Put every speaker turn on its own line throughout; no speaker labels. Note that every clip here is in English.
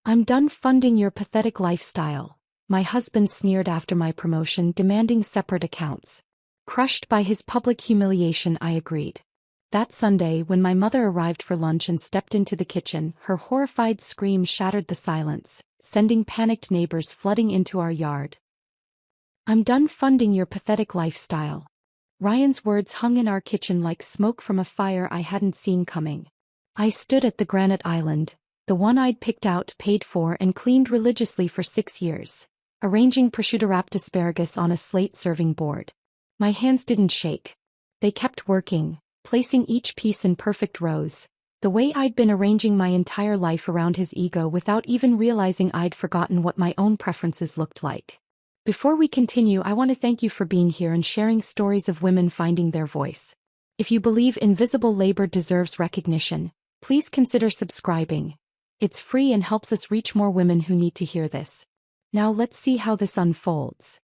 I'm done funding your pathetic lifestyle. My husband sneered after my promotion, demanding separate accounts. Crushed by his public humiliation, I agreed. That Sunday, when my mother arrived for lunch and stepped into the kitchen, her horrified scream shattered the silence, sending panicked neighbors flooding into our yard. I'm done funding your pathetic lifestyle. Ryan's words hung in our kitchen like smoke from a fire I hadn't seen coming. I stood at the granite island, the one I'd picked out, paid for, and cleaned religiously for 6 years, arranging prosciutto-wrapped asparagus on a slate serving board. My hands didn't shake. They kept working, placing each piece in perfect rows, the way I'd been arranging my entire life around his ego without even realizing I'd forgotten what my own preferences looked like. Before we continue, I want to thank you for being here and sharing stories of women finding their voice. If you believe invisible labor deserves recognition, please consider subscribing. It's free and helps us reach more women who need to hear this. Now let's see how this unfolds.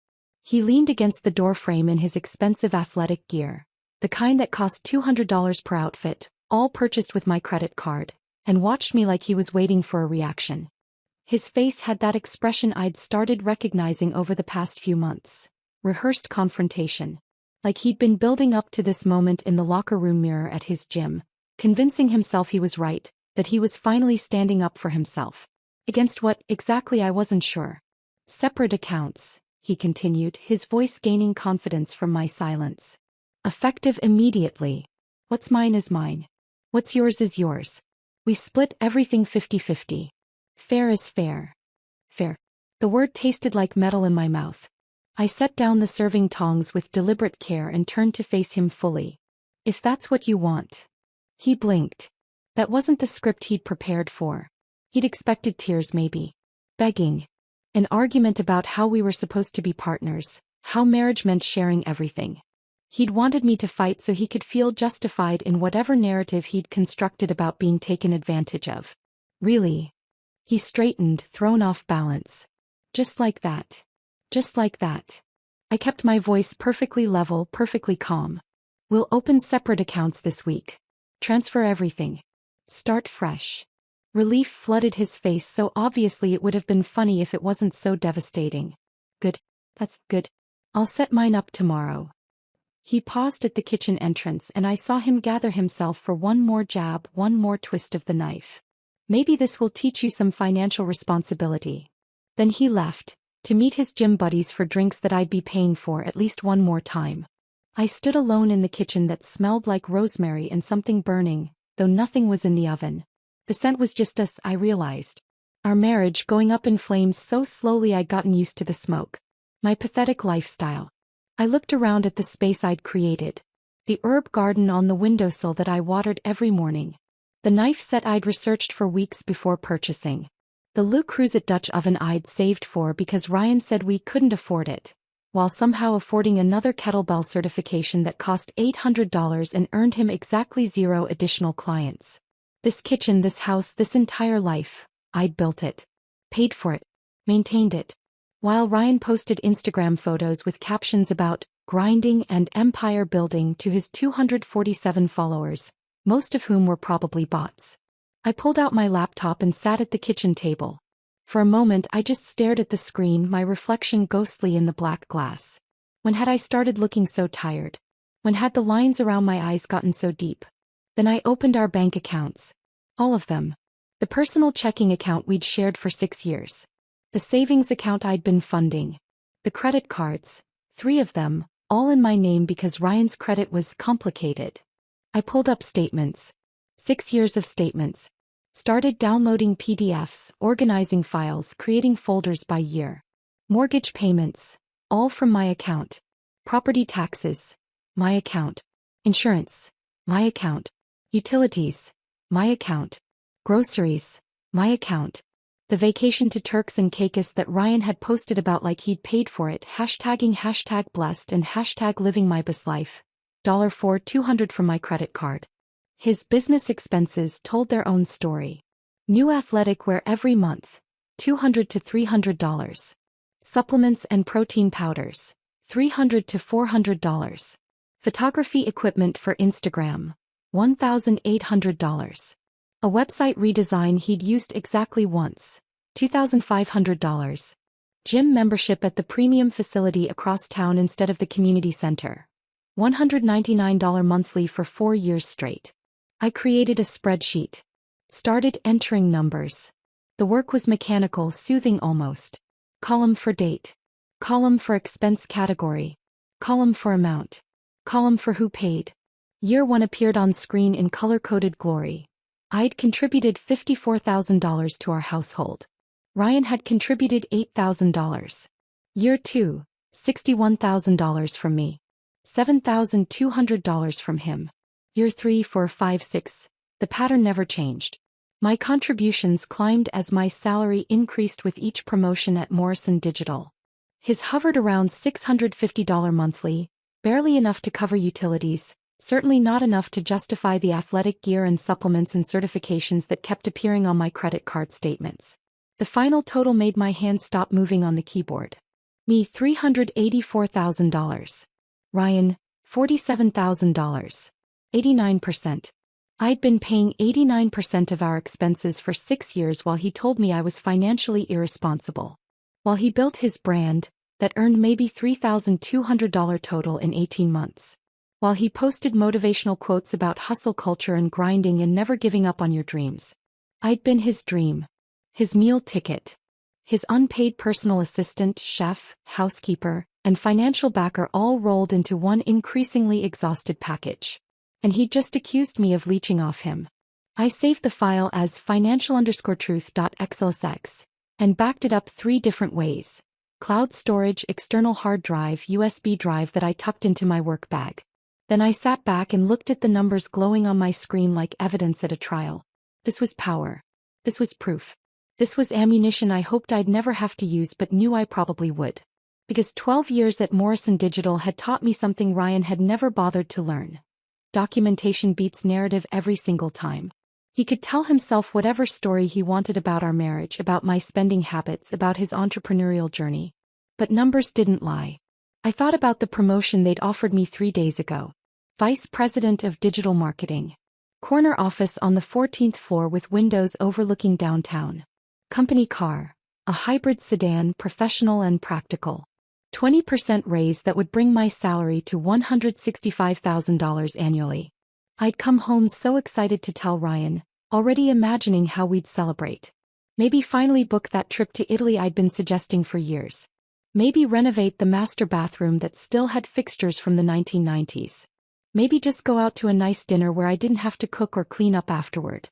He leaned against the doorframe in his expensive athletic gear, the kind that cost $200 per outfit, all purchased with my credit card, and watched me like he was waiting for a reaction. His face had that expression I'd started recognizing over the past few months. Rehearsed confrontation. Like he'd been building up to this moment in the locker room mirror at his gym, convincing himself he was right, that he was finally standing up for himself. Against what exactly, I wasn't sure. Separate accounts, he continued, his voice gaining confidence from my silence. Effective immediately. What's mine is mine. What's yours is yours. We split everything 50-50. Fair is fair. Fair. The word tasted like metal in my mouth. I set down the serving tongs with deliberate care and turned to face him fully. If that's what you want. He blinked. That wasn't the script he'd prepared for. He'd expected tears, maybe. Begging. An argument about how we were supposed to be partners, how marriage meant sharing everything. He'd wanted me to fight so he could feel justified in whatever narrative he'd constructed about being taken advantage of. Really? He straightened, thrown off balance. Just like that. Just like that. I kept my voice perfectly level, perfectly calm. We'll open separate accounts this week. Transfer everything. Start fresh. Relief flooded his face so obviously it would have been funny if it wasn't so devastating. Good. That's good. I'll set mine up tomorrow. He paused at the kitchen entrance and I saw him gather himself for one more jab, one more twist of the knife. Maybe this will teach you some financial responsibility. Then he left, to meet his gym buddies for drinks that I'd be paying for at least one more time. I stood alone in the kitchen that smelled like rosemary and something burning, though nothing was in the oven. The scent was just us, I realized. Our marriage going up in flames so slowly I'd gotten used to the smoke. My pathetic lifestyle. I looked around at the space I'd created. The herb garden on the windowsill that I watered every morning. The knife set I'd researched for weeks before purchasing. The Le Creuset Dutch oven I'd saved for because Ryan said we couldn't afford it, while somehow affording another kettlebell certification that cost $800 and earned him exactly 0 additional clients. This kitchen, this house, this entire life, I'd built it. Paid for it. Maintained it. While Ryan posted Instagram photos with captions about grinding and empire building to his 247 followers, most of whom were probably bots. I pulled out my laptop and sat at the kitchen table. For a moment I just stared at the screen, my reflection ghostly in the black glass. When had I started looking so tired? When had the lines around my eyes gotten so deep? Then I opened our bank accounts. All of them. The personal checking account we'd shared for 6 years. The savings account I'd been funding. The credit cards, 3 of them, all in my name because Ryan's credit was complicated. I pulled up statements. 6 years of statements. Started downloading PDFs, organizing files, creating folders by year. Mortgage payments, all from my account. Property taxes, my account. Insurance, my account. Utilities, my account. Groceries, my account. The vacation to Turks and Caicos that Ryan had posted about like he'd paid for it, hashtagging #blessed and #living my best life. $4 $200 from my credit card. His business expenses told their own story. New athletic wear every month, $200 to $300. Supplements and protein powders, $300 to $400. Photography equipment for Instagram, $1,800. A website redesign he'd used exactly once, $2,500. Gym membership at the premium facility across town instead of the community center. $199 monthly for 4 years straight. I created a spreadsheet. Started entering numbers. The work was mechanical, soothing almost. Column for date. Column for expense category. Column for amount. Column for who paid. Year 1 appeared on screen in color-coded glory. I'd contributed $54,000 to our household. Ryan had contributed $8,000. Year 2, $61,000 from me. $7,200 from him. Year 3, 4, 5, 6. The pattern never changed. My contributions climbed as my salary increased with each promotion at Morrison Digital. His hovered around $650 monthly, barely enough to cover utilities, certainly not enough to justify the athletic gear and supplements and certifications that kept appearing on my credit card statements. The final total made my hands stop moving on the keyboard. Me $384,000. Ryan, $47,000. 89%. I'd been paying 89% of our expenses for 6 years while he told me I was financially irresponsible. While he built his brand, that earned maybe $3,200 total in 18 months. While he posted motivational quotes about hustle culture and grinding and never giving up on your dreams. I'd been his dream. His meal ticket. His unpaid personal assistant, chef, housekeeper, and financial backer all rolled into one increasingly exhausted package. And he just accused me of leeching off him. I saved the file as financial_truth.xlsx and backed it up 3 different ways. Cloud storage, external hard drive, USB drive that I tucked into my work bag. Then I sat back and looked at the numbers glowing on my screen like evidence at a trial. This was power. This was proof. This was ammunition I hoped I'd never have to use but knew I probably would. Because 12 years at Morrison Digital had taught me something Ryan had never bothered to learn. Documentation beats narrative every single time. He could tell himself whatever story he wanted about our marriage, about my spending habits, about his entrepreneurial journey. But numbers didn't lie. I thought about the promotion they'd offered me 3 days ago. Vice President of Digital Marketing. Corner office on the 14th floor with windows overlooking downtown. Company car. A hybrid sedan, professional and practical. 20% raise that would bring my salary to $165,000 annually. I'd come home so excited to tell Ryan, already imagining how we'd celebrate. Maybe finally book that trip to Italy I'd been suggesting for years. Maybe renovate the master bathroom that still had fixtures from the 1990s. Maybe just go out to a nice dinner where I didn't have to cook or clean up afterward.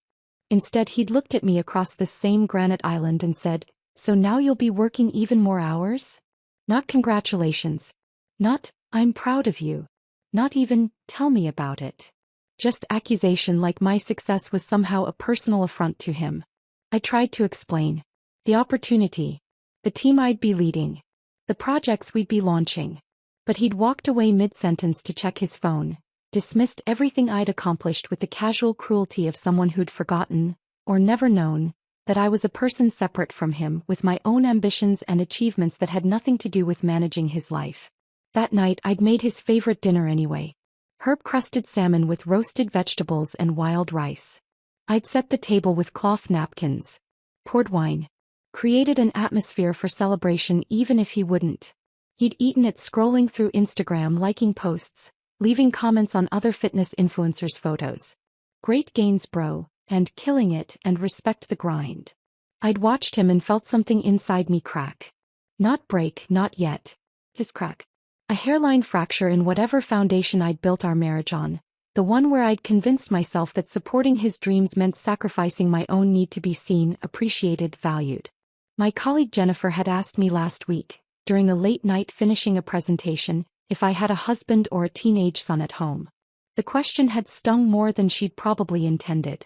Instead, he'd looked at me across this same granite island and said, "So now you'll be working even more hours?" Not congratulations. Not, "I'm proud of you." Not even, "Tell me about it." Just accusation like my success was somehow a personal affront to him. I tried to explain. The opportunity. The team I'd be leading. The projects we'd be launching. But he'd walked away mid-sentence to check his phone, dismissed everything I'd accomplished with the casual cruelty of someone who'd forgotten, or never known, that I was a person separate from him with my own ambitions and achievements that had nothing to do with managing his life. That night I'd made his favorite dinner anyway. Herb-crusted salmon with roasted vegetables and wild rice. I'd set the table with cloth napkins. Poured wine. Created an atmosphere for celebration even if he wouldn't. He'd eaten it scrolling through Instagram, liking posts, leaving comments on other fitness influencers' photos. Great gains, bro, and killing it, and respect the grind. I'd watched him and felt something inside me crack. Not break, not yet. Just crack. A hairline fracture in whatever foundation I'd built our marriage on. The one where I'd convinced myself that supporting his dreams meant sacrificing my own need to be seen, appreciated, valued. My colleague Jennifer had asked me last week, during a late night finishing a presentation, if I had a husband or a teenage son at home. The question had stung more than she'd probably intended.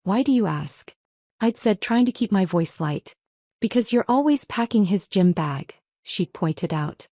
"Why do you ask?" I'd said, trying to keep my voice light. "Because you're always packing his gym bag," she'd pointed out.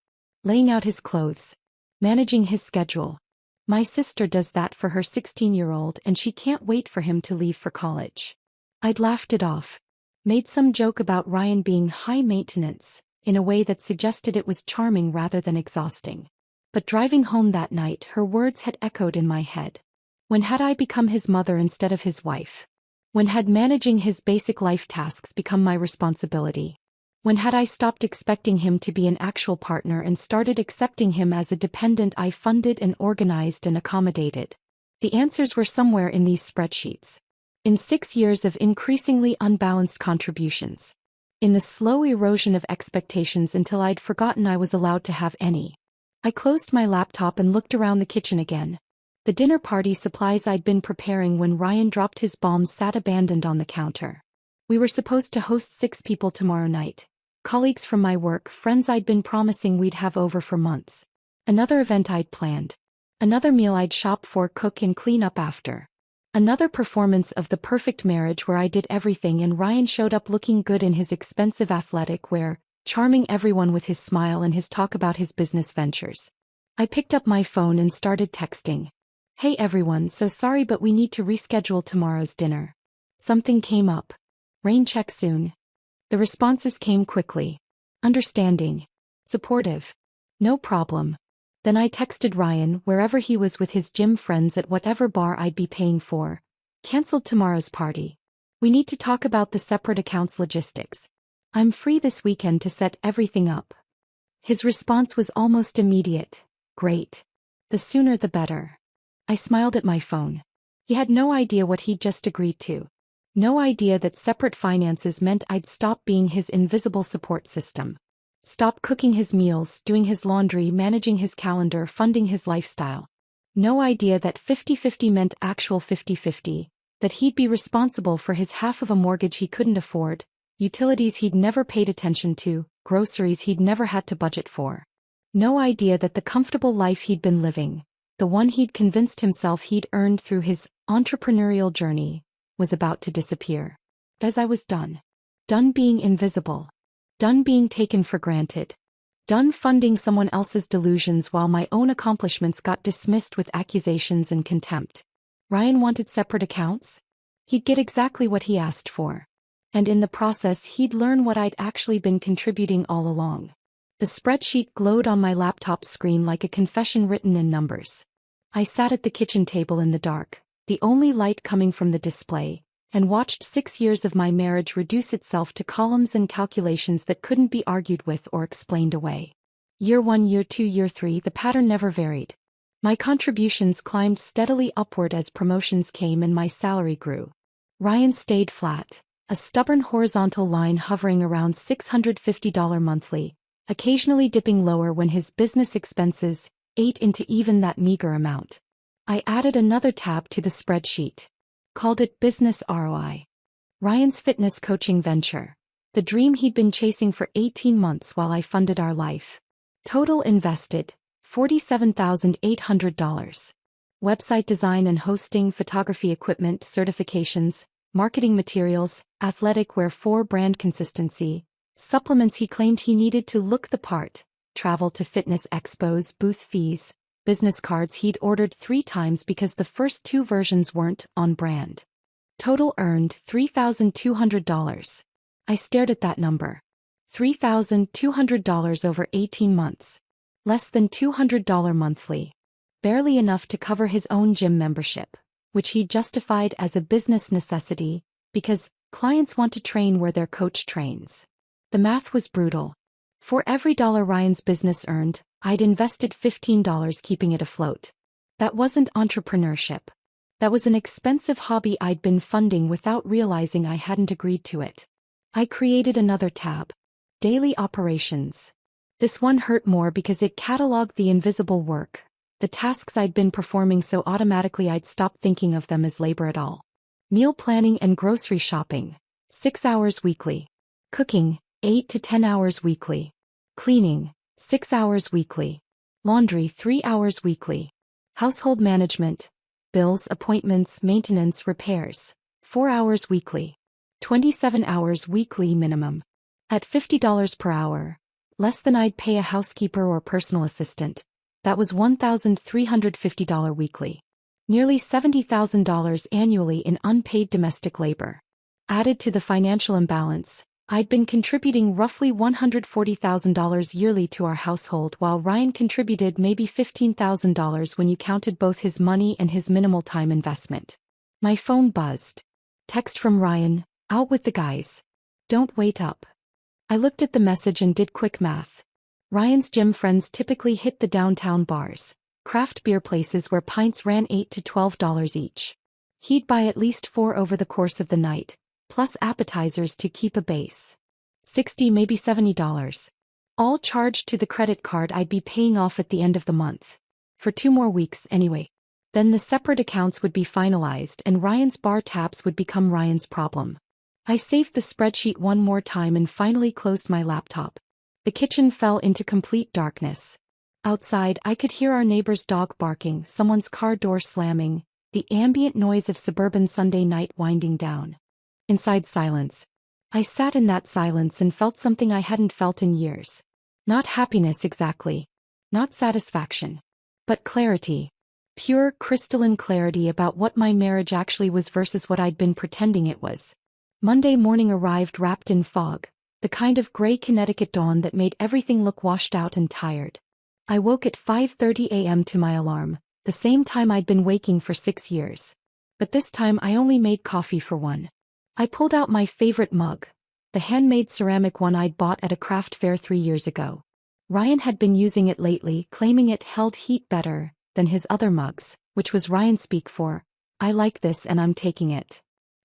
"Laying out his clothes. Managing his schedule. My sister does that for her 16-year-old and she can't wait for him to leave for college." I'd laughed it off. Made some joke about Ryan being high maintenance, in a way that suggested it was charming rather than exhausting. But driving home that night, her words had echoed in my head. When had I become his mother instead of his wife? When had managing his basic life tasks become my responsibility? When had I stopped expecting him to be an actual partner and started accepting him as a dependent I funded and organized and accommodated? The answers were somewhere in these spreadsheets. In 6 years of increasingly unbalanced contributions. In the slow erosion of expectations until I'd forgotten I was allowed to have any. I closed my laptop and looked around the kitchen again. The dinner party supplies I'd been preparing when Ryan dropped his bombs sat abandoned on the counter. We were supposed to host 6 people tomorrow night. Colleagues from my work, friends I'd been promising we'd have over for months. Another event I'd planned. Another meal I'd shop for, cook and clean up after. Another performance of the perfect marriage where I did everything and Ryan showed up looking good in his expensive athletic wear, charming everyone with his smile and his talk about his business ventures. I picked up my phone and started texting. Hey everyone, so sorry but we need to reschedule tomorrow's dinner. Something came up. Rain check soon. The responses came quickly. Understanding. Supportive. No problem. Then I texted Ryan, wherever he was with his gym friends at whatever bar I'd be paying for. Cancelled tomorrow's party. We need to talk about the separate accounts logistics. I'm free this weekend to set everything up. His response was almost immediate. Great. The sooner the better. I smiled at my phone. He had no idea what he'd just agreed to. No idea that separate finances meant I'd stop being his invisible support system. Stop cooking his meals, doing his laundry, managing his calendar, funding his lifestyle. No idea that 50-50 meant actual 50-50, that he'd be responsible for his half of a mortgage he couldn't afford, utilities he'd never paid attention to, groceries he'd never had to budget for. No idea that the comfortable life he'd been living, the one he'd convinced himself he'd earned through his entrepreneurial journey, was about to disappear. As I was done. Done being invisible. Done being taken for granted. Done funding someone else's delusions while my own accomplishments got dismissed with accusations and contempt. Ryan wanted separate accounts? He'd get exactly what he asked for. And in the process he'd learn what I'd actually been contributing all along. The spreadsheet glowed on my laptop screen like a confession written in numbers. I sat at the kitchen table in the dark, the only light coming from the display, and watched 6 years of my marriage reduce itself to columns and calculations that couldn't be argued with or explained away. Year 1, year 2, year 3, the pattern never varied. My contributions climbed steadily upward as promotions came and my salary grew. Ryan stayed flat, a stubborn horizontal line hovering around $650 monthly, occasionally dipping lower when his business expenses ate into even that meager amount. I added another tab to the spreadsheet. Called it Business ROI. Ryan's fitness coaching venture. The dream he'd been chasing for 18 months while I funded our life. Total invested, $47,800. Website design and hosting, photography equipment, certifications, marketing materials, athletic wear for brand consistency, supplements he claimed he needed to look the part, travel to fitness expos, booth fees, business cards he'd ordered 3 times because the first 2 versions weren't on brand. Total earned $3,200. I stared at that number. $3,200 over 18 months. Less than $200 monthly. Barely enough to cover his own gym membership, which he justified as a business necessity, because clients want to train where their coach trains. The math was brutal. For every dollar Ryan's business earned, I'd invested $15 keeping it afloat. That wasn't entrepreneurship. That was an expensive hobby I'd been funding without realizing I hadn't agreed to it. I created another tab. Daily operations. This one hurt more because it cataloged the invisible work, the tasks I'd been performing so automatically I'd stopped thinking of them as labor at all. Meal planning and grocery shopping. 6 hours weekly. Cooking. 8 to 10 hours weekly. Cleaning. 6 hours weekly. Laundry 3 hours weekly. Household management. Bills, appointments, maintenance, repairs. 4 hours weekly. 27 hours weekly minimum. At $50 per hour. Less than I'd pay a housekeeper or personal assistant. That was $1,350 weekly. Nearly $70,000 annually in unpaid domestic labor. Added to the financial imbalance, I'd been contributing roughly $140,000 yearly to our household while Ryan contributed maybe $15,000 when you counted both his money and his minimal time investment. My phone buzzed. Text from Ryan, out with the guys. Don't wait up. I looked at the message and did quick math. Ryan's gym friends typically hit the downtown bars, craft beer places where pints ran $8 to $12 each. He'd buy at least 4 over the course of the night, plus appetizers to keep a base. $60, maybe $70. All charged to the credit card I'd be paying off at the end of the month. For 2 more weeks anyway. Then the separate accounts would be finalized and Ryan's bar tabs would become Ryan's problem. I saved the spreadsheet one more time and finally closed my laptop. The kitchen fell into complete darkness. Outside, I could hear our neighbor's dog barking, someone's car door slamming, the ambient noise of suburban Sunday night winding down. Inside, silence. I sat in that silence and felt something I hadn't felt in years. Not happiness exactly. Not satisfaction. But clarity. Pure, crystalline clarity about what my marriage actually was versus what I'd been pretending it was. Monday morning arrived wrapped in fog, the kind of gray Connecticut dawn that made everything look washed out and tired. I woke at 5:30 a.m. to my alarm, the same time I'd been waking for 6 years. But this time I only made coffee for one. I pulled out my favorite mug, the handmade ceramic one I'd bought at a craft fair 3 years ago. Ryan had been using it lately, claiming it held heat better than his other mugs, which was Ryan speak for, I like this and I'm taking it.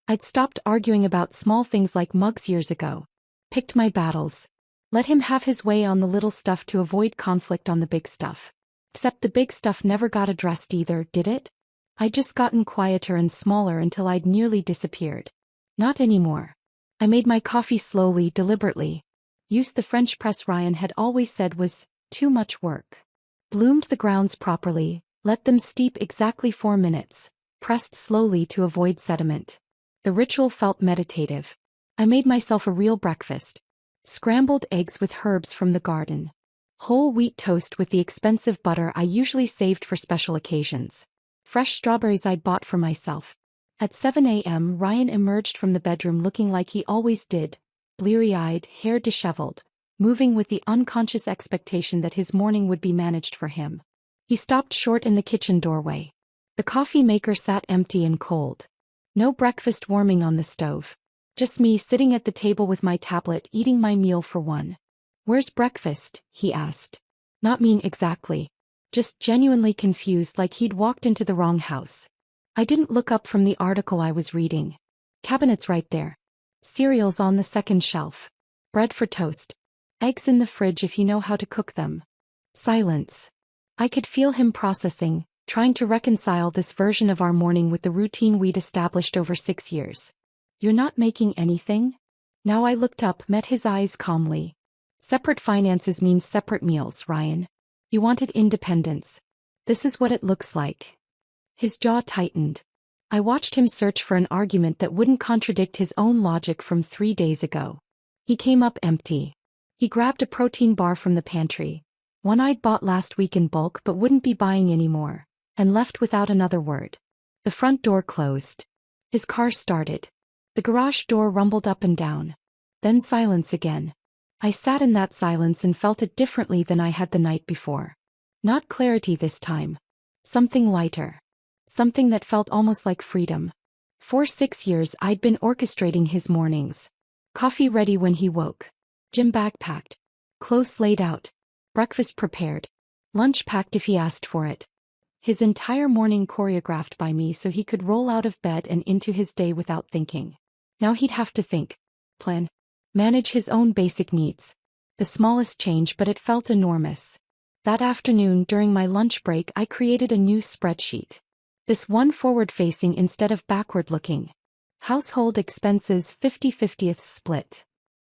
I'd stopped arguing about small things like mugs years ago. Picked my battles. Let him have his way on the little stuff to avoid conflict on the big stuff. Except the big stuff never got addressed either, did it? I'd just gotten quieter and smaller until I'd nearly disappeared. Not anymore. I made my coffee slowly, deliberately. Used the French press Ryan had always said was too much work. Bloomed the grounds properly, let them steep exactly 4 minutes, pressed slowly to avoid sediment. The ritual felt meditative. I made myself a real breakfast. Scrambled eggs with herbs from the garden. Whole wheat toast with the expensive butter I usually saved for special occasions. Fresh strawberries I'd bought for myself. At 7 a.m. Ryan emerged from the bedroom looking like he always did, bleary-eyed, hair disheveled, moving with the unconscious expectation that his morning would be managed for him. He stopped short in the kitchen doorway. The coffee maker sat empty and cold. No breakfast warming on the stove. Just me sitting at the table with my tablet eating my meal for one. Where's breakfast? He asked. Not mean exactly. Just genuinely confused like he'd walked into the wrong house. I didn't look up from the article I was reading. Cabinet's right there. Cereals on the second shelf. Bread for toast. Eggs in the fridge if you know how to cook them. Silence. I could feel him processing, trying to reconcile this version of our morning with the routine we'd established over 6 years. You're not making anything? Now I looked up, met his eyes calmly. Separate finances means separate meals, Ryan. You wanted independence. This is what it looks like. His jaw tightened. I watched him search for an argument that wouldn't contradict his own logic from 3 days ago. He came up empty. He grabbed a protein bar from the pantry, one I'd bought last week in bulk but wouldn't be buying anymore, and left without another word. The front door closed. His car started. The garage door rumbled up and down. Then silence again. I sat in that silence and felt it differently than I had the night before. Not clarity this time. Something lighter. Something that felt almost like freedom. For 6 years I'd been orchestrating his mornings. Coffee ready when he woke. Gym bag packed. Clothes laid out. Breakfast prepared. Lunch packed if he asked for it. His entire morning choreographed by me so he could roll out of bed and into his day without thinking. Now he'd have to think. Plan. Manage his own basic needs. The smallest change, but it felt enormous. That afternoon during my lunch break I created a new spreadsheet. This one forward-facing instead of backward-looking. Household expenses 50/50 split.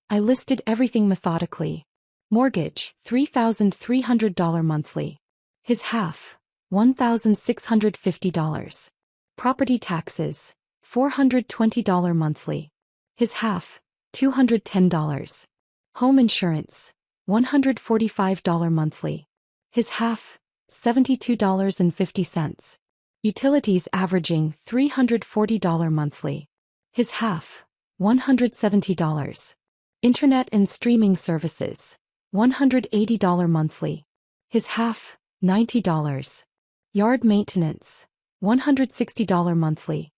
I listed everything methodically. Mortgage, $3,300 monthly. His half, $1,650. Property taxes, $420 monthly. His half, $210. Home insurance, $145 monthly. His half, $72.50. Utilities averaging $340 monthly. His half, $170. Internet and streaming services, $180 monthly. His half, $90. Yard maintenance, $160 monthly.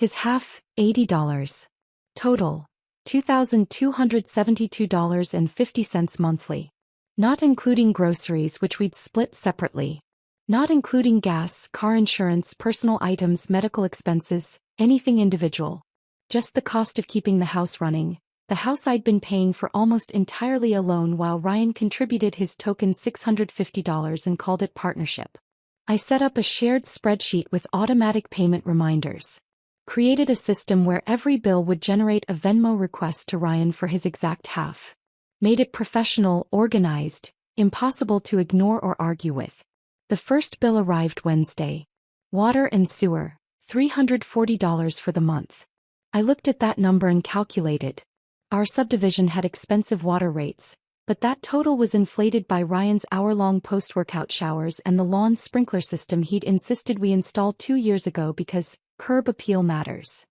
His half, $80. Total, $2,272.50 monthly. Not including groceries, which we'd split separately. Not including gas, car insurance, personal items, medical expenses, anything individual. Just the cost of keeping the house running, the house I'd been paying for almost entirely alone while Ryan contributed his token $650 and called it partnership. I set up a shared spreadsheet with automatic payment reminders. Created a system where every bill would generate a Venmo request to Ryan for his exact half. Made it professional, organized, impossible to ignore or argue with. The first bill arrived Wednesday. Water and sewer, $340 for the month. I looked at that number and calculated. Our subdivision had expensive water rates, but that total was inflated by Ryan's hour-long post-workout showers and the lawn sprinkler system he'd insisted we install 2 years ago because curb appeal matters.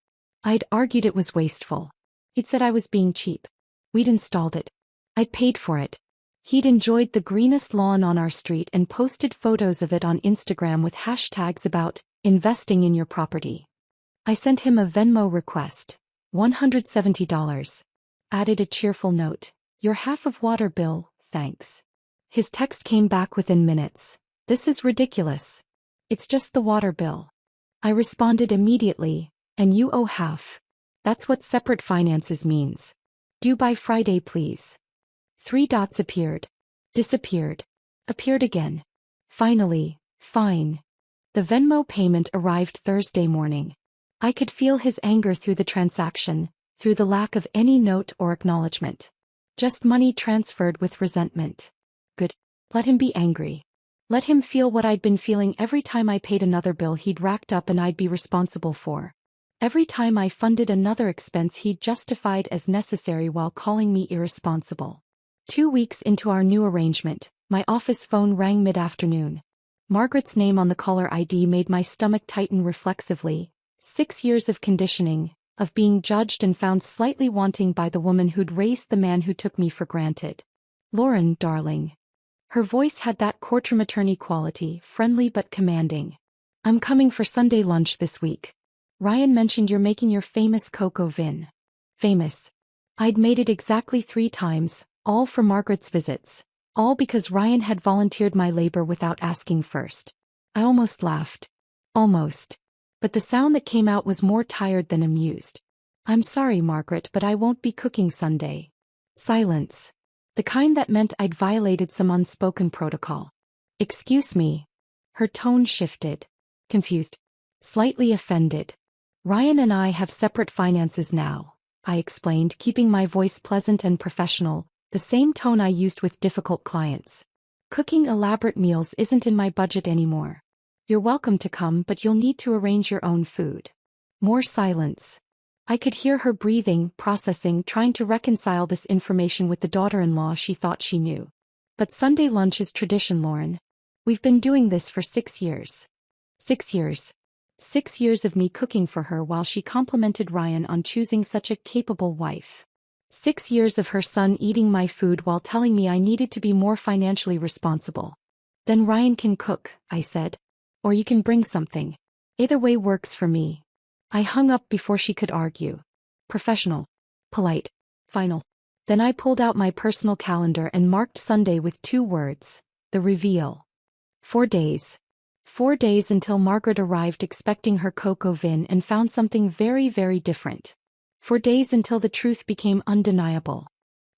I'd argued it was wasteful. He'd said I was being cheap. We'd installed it. I'd paid for it. He'd enjoyed the greenest lawn on our street and posted photos of it on Instagram with hashtags about investing in your property. I sent him a Venmo request, $170. Added a cheerful note, your half of water bill, thanks. His text came back within minutes. This is ridiculous. It's just the water bill. I responded immediately, and you owe half. That's what separate finances means. Due by Friday, please. 3 dots appeared. Disappeared. Appeared again. Finally, fine. The Venmo payment arrived Thursday morning. I could feel his anger through the transaction, through the lack of any note or acknowledgement. Just money transferred with resentment. Good. Let him be angry. Let him feel what I'd been feeling every time I paid another bill he'd racked up and I'd be responsible for. Every time I funded another expense he'd justified as necessary while calling me irresponsible. 2 weeks into our new arrangement, my office phone rang mid-afternoon. Margaret's name on the caller ID made my stomach tighten reflexively. 6 years of conditioning, of being judged and found slightly wanting by the woman who'd raised the man who took me for granted. Lauren, darling. Her voice had that courtroom attorney quality, friendly but commanding. I'm coming for Sunday lunch this week. Ryan mentioned you're making your famous coq au vin. Famous. I'd made it exactly 3 times, all for Margaret's visits. All because Ryan had volunteered my labor without asking first. I almost laughed. Almost. But the sound that came out was more tired than amused. I'm sorry, Margaret, but I won't be cooking Sunday. Silence. The kind that meant I'd violated some unspoken protocol. Excuse me. Her tone shifted. Confused. Slightly offended. Ryan and I have separate finances now, I explained, keeping my voice pleasant and professional, the same tone I used with difficult clients. Cooking elaborate meals isn't in my budget anymore. You're welcome to come, but you'll need to arrange your own food. More silence. I could hear her breathing, processing, trying to reconcile this information with the daughter-in-law she thought she knew. But Sunday lunch is tradition, Lauren. We've been doing this for 6 years. 6 years. 6 years of me cooking for her while she complimented Ryan on choosing such a capable wife. 6 years of her son eating my food while telling me I needed to be more financially responsible. Then Ryan can cook, I said. Or you can bring something. Either way works for me. I hung up before she could argue. Professional. Polite. Final. Then I pulled out my personal calendar and marked Sunday with 2 words. The reveal. 4 days. 4 days until Margaret arrived expecting her coq au vin and found something very, very different. 4 days until the truth became undeniable.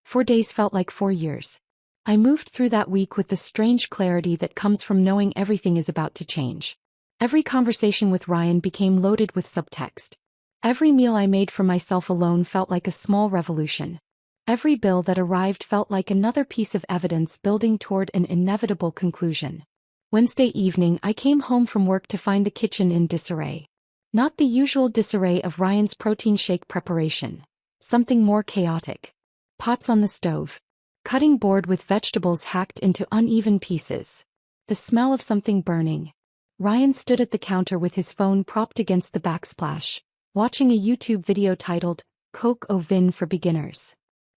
4 days felt like 4 years. I moved through that week with the strange clarity that comes from knowing everything is about to change. Every conversation with Ryan became loaded with subtext. Every meal I made for myself alone felt like a small revolution. Every bill that arrived felt like another piece of evidence building toward an inevitable conclusion. Wednesday evening I came home from work to find the kitchen in disarray. Not the usual disarray of Ryan's protein shake preparation. Something more chaotic. Pots on the stove. Cutting board with vegetables hacked into uneven pieces. The smell of something burning. Ryan stood at the counter with his phone propped against the backsplash, watching a YouTube video titled, Coq au vin for Beginners.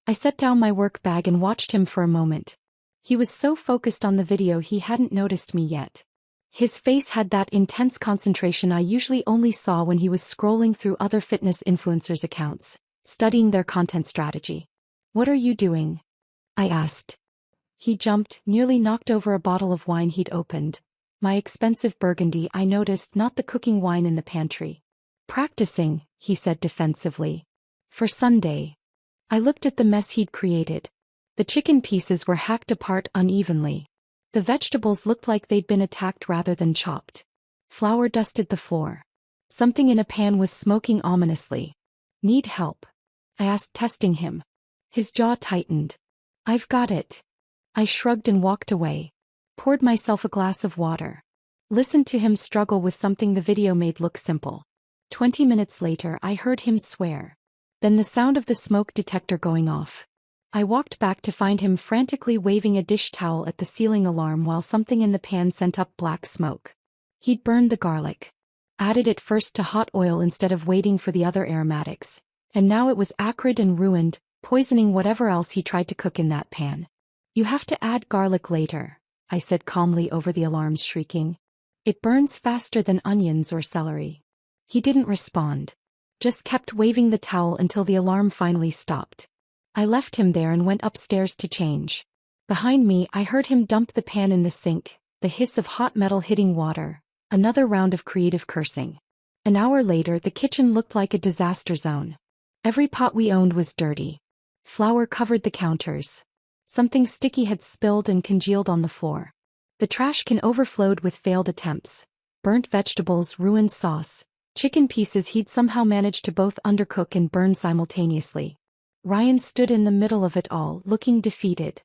I set down my work bag and watched him for a moment. He was so focused on the video he hadn't noticed me yet. His face had that intense concentration I usually only saw when he was scrolling through other fitness influencers' accounts, studying their content strategy. "What are you doing?" I asked. He jumped, nearly knocked over a bottle of wine he'd opened. My expensive Burgundy, I noticed, not the cooking wine in the pantry. "Practicing," he said defensively. "For Sunday." I looked at the mess he'd created. The chicken pieces were hacked apart unevenly. The vegetables looked like they'd been attacked rather than chopped. Flour dusted the floor. Something in a pan was smoking ominously. "Need help?" I asked, testing him. His jaw tightened. "I've got it." I shrugged and walked away. Poured myself a glass of water. Listened to him struggle with something the video made look simple. 20 minutes later, I heard him swear. Then the sound of the smoke detector going off. I walked back to find him frantically waving a dish towel at the ceiling alarm while something in the pan sent up black smoke. He'd burned the garlic. Added it first to hot oil instead of waiting for the other aromatics. And now it was acrid and ruined, poisoning whatever else he tried to cook in that pan. "You have to add garlic later," I said calmly over the alarm's shrieking. "It burns faster than onions or celery." He didn't respond. Just kept waving the towel until the alarm finally stopped. I left him there and went upstairs to change. Behind me, I heard him dump the pan in the sink, the hiss of hot metal hitting water, another round of creative cursing. An hour later, the kitchen looked like a disaster zone. Every pot we owned was dirty. Flour covered the counters. Something sticky had spilled and congealed on the floor. The trash can overflowed with failed attempts. Burnt vegetables, ruined sauce, chicken pieces he'd somehow managed to both undercook and burn simultaneously. Ryan stood in the middle of it all, looking defeated.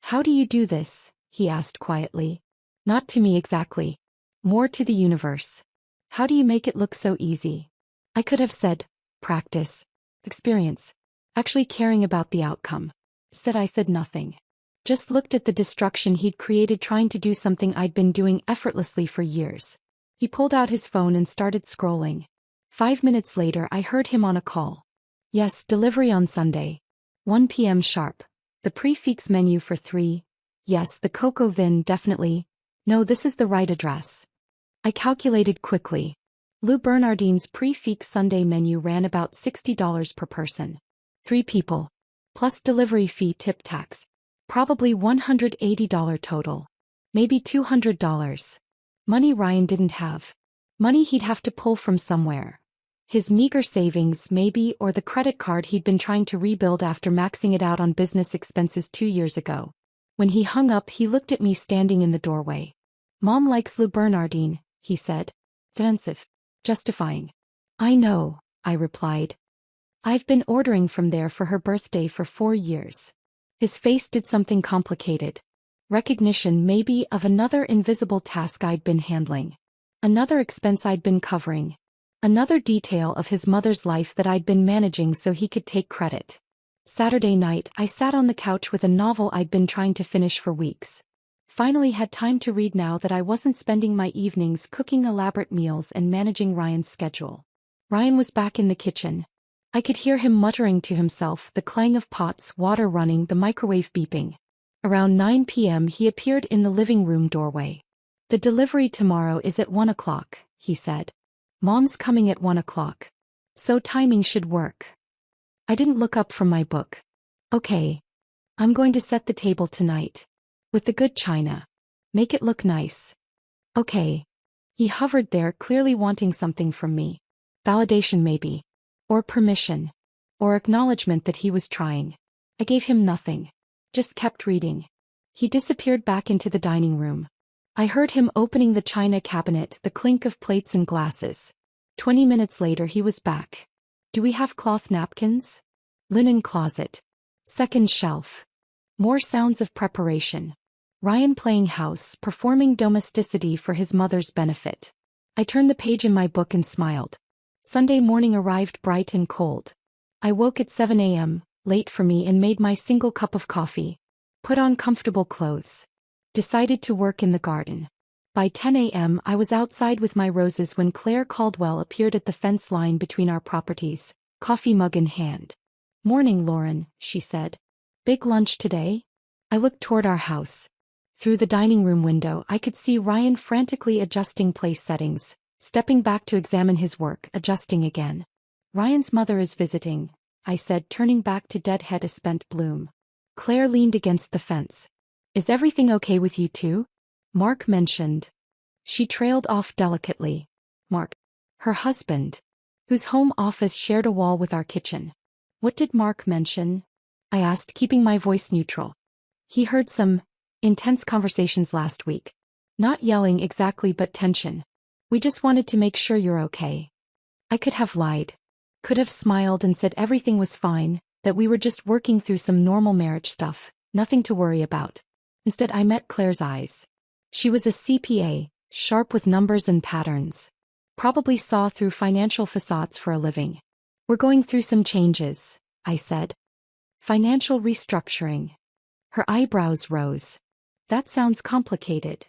"How do you do this?" he asked quietly. Not to me exactly. More to the universe. "How do you make it look so easy?" I could have said, practice, experience, actually caring about the outcome. I said nothing. Just looked at the destruction he'd created trying to do something I'd been doing effortlessly for years. He pulled out his phone and started scrolling. 5 minutes later, I heard him on a call. "Yes, delivery on Sunday. 1 p.m. sharp. The prix menu for 3. Yes, the Coco Vin definitely. No, this is the right address." I calculated quickly. Lou Bernardin's prix Sunday menu ran about $60 per person. 3 people. Plus delivery fee, tip, tax. Probably $180 total. Maybe $200. Money Ryan didn't have. Money he'd have to pull from somewhere. His meager savings, maybe, or the credit card he'd been trying to rebuild after maxing it out on business expenses 2 years ago. When he hung up, he looked at me standing in the doorway. "Mom likes Lou Bernardin," he said. Defensive. Justifying. "I know," I replied. "I've been ordering from there for her birthday for 4 years." His face did something complicated. Recognition, maybe, of another invisible task I'd been handling. Another expense I'd been covering. Another detail of his mother's life that I'd been managing so he could take credit. Saturday night, I sat on the couch with a novel I'd been trying to finish for weeks. Finally had time to read now that I wasn't spending my evenings cooking elaborate meals and managing Ryan's schedule. Ryan was back in the kitchen. I could hear him muttering to himself, the clang of pots, water running, the microwave beeping. Around 9 p.m. he appeared in the living room doorway. "The delivery tomorrow is at 1 o'clock, he said. "Mom's coming at 1 o'clock. So timing should work." I didn't look up from my book. "Okay. I'm going to set the table tonight. With the good china. Make it look nice." "Okay." He hovered there, clearly wanting something from me. Validation maybe. Or permission. Or acknowledgement that he was trying. I gave him nothing. Just kept reading. He disappeared back into the dining room. I heard him opening the china cabinet, the clink of plates and glasses. 20 minutes later he was back. "Do we have cloth napkins?" "Linen closet. Second shelf." More sounds of preparation. Ryan playing house, performing domesticity for his mother's benefit. I turned the page in my book and smiled. Sunday morning arrived bright and cold. I woke at 7 a.m., late for me, and made my single cup of coffee. Put on comfortable clothes. Decided to work in the garden. By 10 a.m. I was outside with my roses when Claire Caldwell appeared at the fence line between our properties, coffee mug in hand. "Morning, Lauren," she said. "Big lunch today?" I looked toward our house. Through the dining room window, I could see Ryan frantically adjusting place settings, stepping back to examine his work, adjusting again. Ryan's mother is visiting, I said, turning back to deadhead a spent bloom. Claire leaned against the fence. Is everything okay with you too? Mark mentioned. She trailed off delicately. Mark. Her husband. Whose home office shared a wall with our kitchen. What did Mark mention? I asked, keeping my voice neutral. He heard some intense conversations last week. Not yelling exactly, but tension. We just wanted to make sure you're okay. I could have lied. Could have smiled and said everything was fine, that we were just working through some normal marriage stuff, nothing to worry about. Instead, I met Claire's eyes. She was a CPA, sharp with numbers and patterns. Probably saw through financial facades for a living. We're going through some changes, I said. Financial restructuring. Her eyebrows rose. That sounds complicated.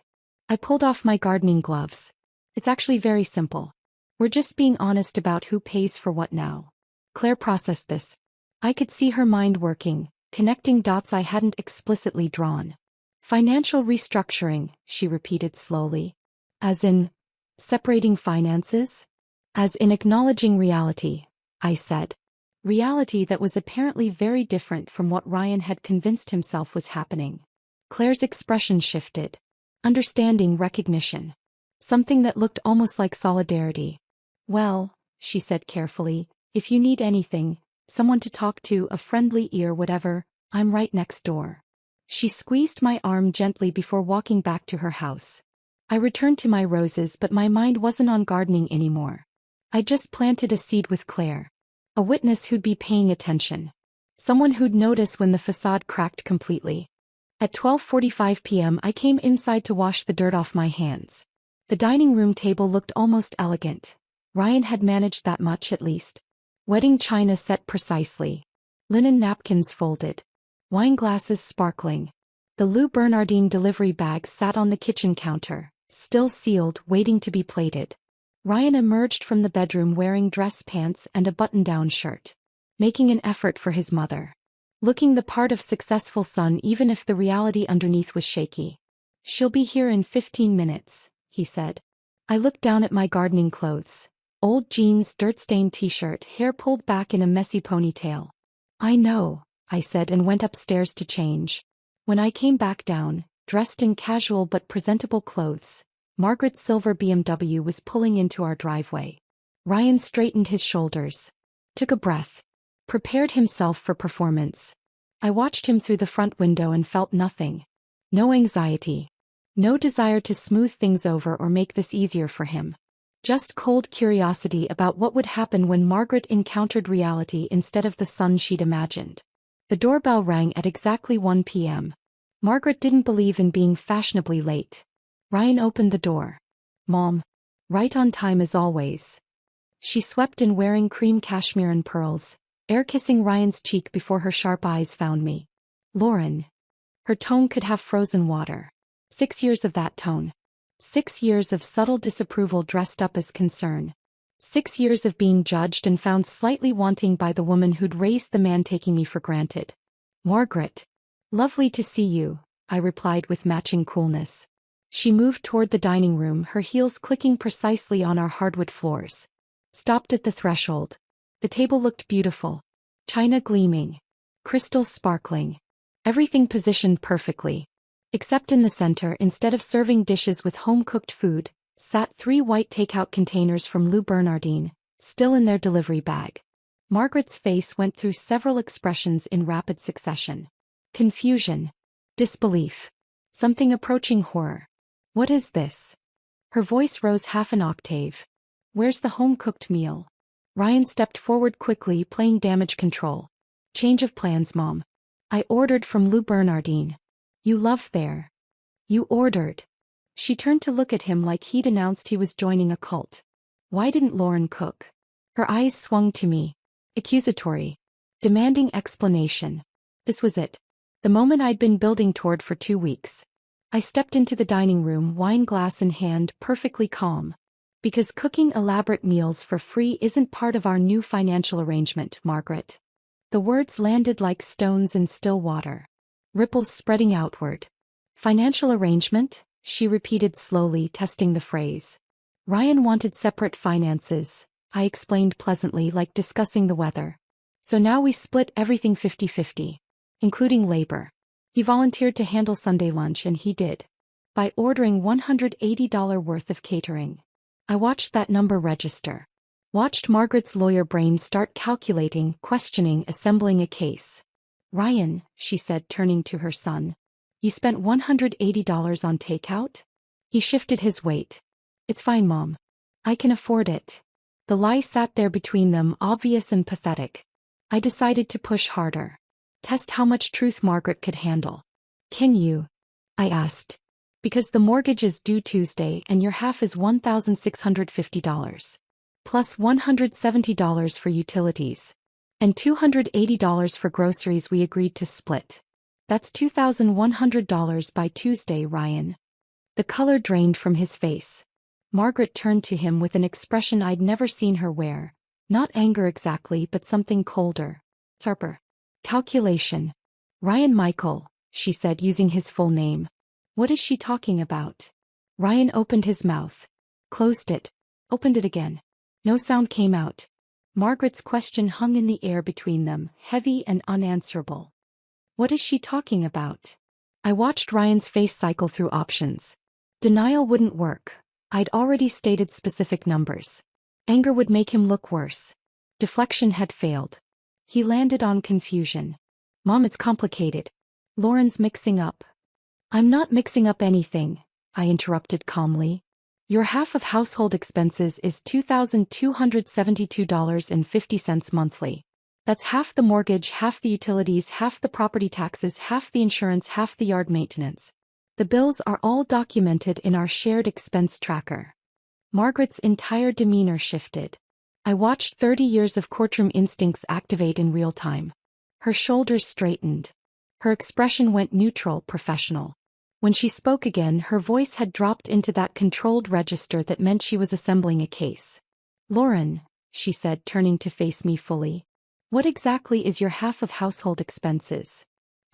I pulled off my gardening gloves. It's actually very simple. We're just being honest about who pays for what now. Claire processed this. I could see her mind working, connecting dots I hadn't explicitly drawn. Financial restructuring, she repeated slowly. As in, separating finances? As in acknowledging reality, I said. Reality that was apparently very different from what Ryan had convinced himself was happening. Claire's expression shifted. Understanding, recognition. Something that looked almost like solidarity. Well, she said carefully, if you need anything, someone to talk to, a friendly ear, whatever, I'm right next door. She squeezed my arm gently before walking back to her house. I returned to my roses, but my mind wasn't on gardening anymore. I just planted a seed with Claire. A witness who'd be paying attention. Someone who'd notice when the facade cracked completely. At 12:45 p.m. I came inside to wash the dirt off my hands. The dining room table looked almost elegant. Ryan had managed that much at least. Wedding china set precisely. Linen napkins folded. Wine glasses sparkling. The Lou Bernardine delivery bag sat on the kitchen counter, still sealed, waiting to be plated. Ryan emerged from the bedroom wearing dress pants and a button-down shirt. Making an effort for his mother. Looking the part of successful son even if the reality underneath was shaky. She'll be here in 15 minutes, he said. I looked down at my gardening clothes. Old jeans, dirt-stained t-shirt, hair pulled back in a messy ponytail. I know, I said and went upstairs to change. When I came back down, dressed in casual but presentable clothes, Margaret's silver BMW was pulling into our driveway. Ryan straightened his shoulders. Took a breath. Prepared himself for performance. I watched him through the front window and felt nothing. No anxiety. No desire to smooth things over or make this easier for him. Just cold curiosity about what would happen when Margaret encountered reality instead of the son she'd imagined. The doorbell rang at exactly 1 p.m. Margaret didn't believe in being fashionably late. Ryan opened the door. Mom. Right on time as always. She swept in wearing cream cashmere and pearls, air-kissing Ryan's cheek before her sharp eyes found me. Lauren. Her tone could have frozen water. 6 years of that tone. 6 years of subtle disapproval dressed up as concern. 6 years of being judged and found slightly wanting by the woman who'd raised the man taking me for granted. Margaret. Lovely to see you, I replied with matching coolness. She moved toward the dining room, her heels clicking precisely on our hardwood floors. Stopped at the threshold. The table looked beautiful. China gleaming. Crystals sparkling. Everything positioned perfectly. Except in the center, instead of serving dishes with home-cooked food, sat 3 white takeout containers from Lou Bernardine, still in their delivery bag. Margaret's face went through several expressions in rapid succession. Confusion. Disbelief. Something approaching horror. What is this? Her voice rose half an octave. Where's the home-cooked meal? Ryan stepped forward quickly, playing damage control. Change of plans, Mom. I ordered from Lou Bernardine. You love there. You ordered. She turned to look at him like he'd announced he was joining a cult. Why didn't Lauren cook? Her eyes swung to me. Accusatory. Demanding explanation. This was it. The moment I'd been building toward for 2 weeks. I stepped into the dining room, wine glass in hand, perfectly calm. Because cooking elaborate meals for free isn't part of our new financial arrangement, Margaret. The words landed like stones in still water. Ripples spreading outward. Financial arrangement? She repeated slowly, testing the phrase. Ryan wanted separate finances, I explained pleasantly, like discussing the weather. So now we split everything 50-50, including labor. He volunteered to handle Sunday lunch and he did. By ordering $180 worth of catering. I watched that number register. Watched Margaret's lawyer brain start calculating, questioning, assembling a case. Ryan, she said, turning to her son. You spent $180 on takeout? He shifted his weight. It's fine, Mom. I can afford it. The lie sat there between them, obvious and pathetic. I decided to push harder. Test how much truth Margaret could handle. Can you? I asked. Because the mortgage is due Tuesday and your half is $1,650. Plus $170 for utilities. And $280 for groceries we agreed to split. That's $2,100 by Tuesday, Ryan. The color drained from his face. Margaret turned to him with an expression I'd never seen her wear. Not anger exactly, but something colder. Sharper. Calculation. Ryan Michael, she said, using his full name. What is she talking about? Ryan opened his mouth. Closed it. Opened it again. No sound came out. Margaret's question hung in the air between them, heavy and unanswerable. What is she talking about? I watched Ryan's face cycle through options. Denial wouldn't work. I'd already stated specific numbers. Anger would make him look worse. Deflection had failed. He landed on confusion. Mom, it's complicated. Lauren's mixing up. I'm not mixing up anything, I interrupted calmly. Your half of household expenses is $2,272.50 monthly. That's half the mortgage, half the utilities, half the property taxes, half the insurance, half the yard maintenance. The bills are all documented in our shared expense tracker. Margaret's entire demeanor shifted. I watched 30 years of courtroom instincts activate in real time. Her shoulders straightened. Her expression went neutral, professional. When she spoke again, her voice had dropped into that controlled register that meant she was assembling a case. Lauren, she said, turning to face me fully. What exactly is your half of household expenses?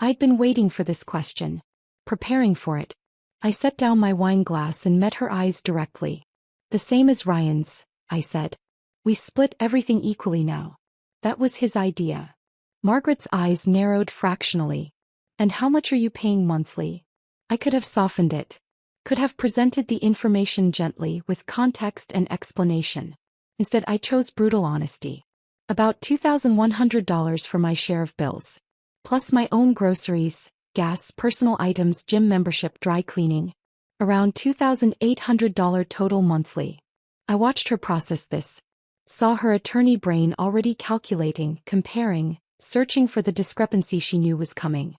I'd been waiting for this question. Preparing for it. I set down my wine glass and met her eyes directly. The same as Ryan's, I said. We split everything equally now. That was his idea. Margaret's eyes narrowed fractionally. And how much are you paying monthly? I could have softened it. Could have presented the information gently with context and explanation. Instead, I chose brutal honesty. About $2,100 for my share of bills. Plus my own groceries, gas, personal items, gym membership, dry cleaning. Around $2,800 total monthly. I watched her process this. Saw her attorney brain already calculating, comparing, searching for the discrepancy she knew was coming.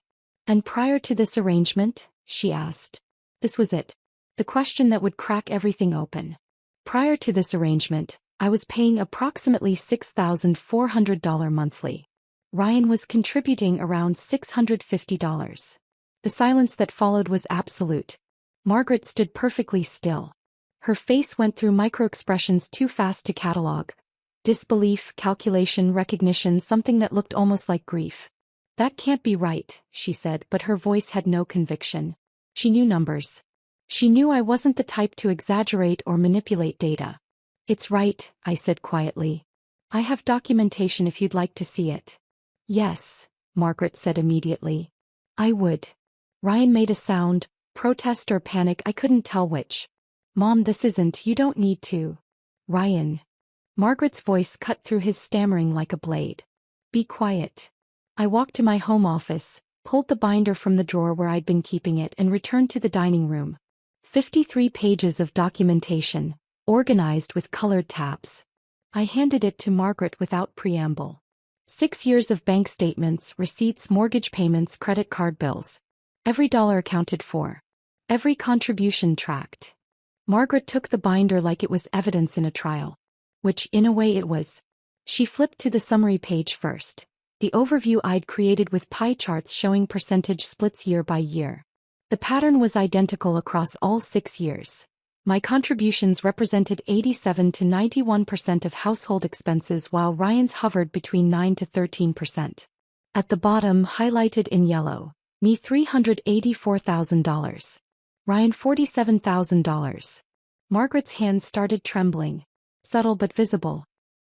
And prior to this arrangement? She asked. This was it. The question that would crack everything open. Prior to this arrangement, I was paying approximately $6,400 monthly. Ryan was contributing around $650. The silence that followed was absolute. Margaret stood perfectly still. Her face went through microexpressions too fast to catalog. Disbelief, calculation, recognition, something that looked almost like grief. That can't be right, she said, but her voice had no conviction. She knew numbers. She knew I wasn't the type to exaggerate or manipulate data. It's right, I said quietly. I have documentation if you'd like to see it. Yes, Margaret said immediately. I would. Ryan made a sound, protest or panic, I couldn't tell which. Mom, this isn't, you don't need to. Ryan. Margaret's voice cut through his stammering like a blade. Be quiet. I walked to my home office, pulled the binder from the drawer where I'd been keeping it and returned to the dining room. 53 pages of documentation, organized with colored tabs. I handed it to Margaret without preamble. 6 years of bank statements, receipts, mortgage payments, credit card bills. Every dollar accounted for. Every contribution tracked. Margaret took the binder like it was evidence in a trial. Which, in a way, it was. She flipped to the summary page first. The overview I'd created with pie charts showing percentage splits year by year. The pattern was identical across all 6 years. My contributions represented 87 to 91% of household expenses while Ryan's hovered between 9 to 13%. At the bottom, highlighted in yellow, Me $384,000. Ryan $47,000. Margaret's hands started trembling. Subtle but visible.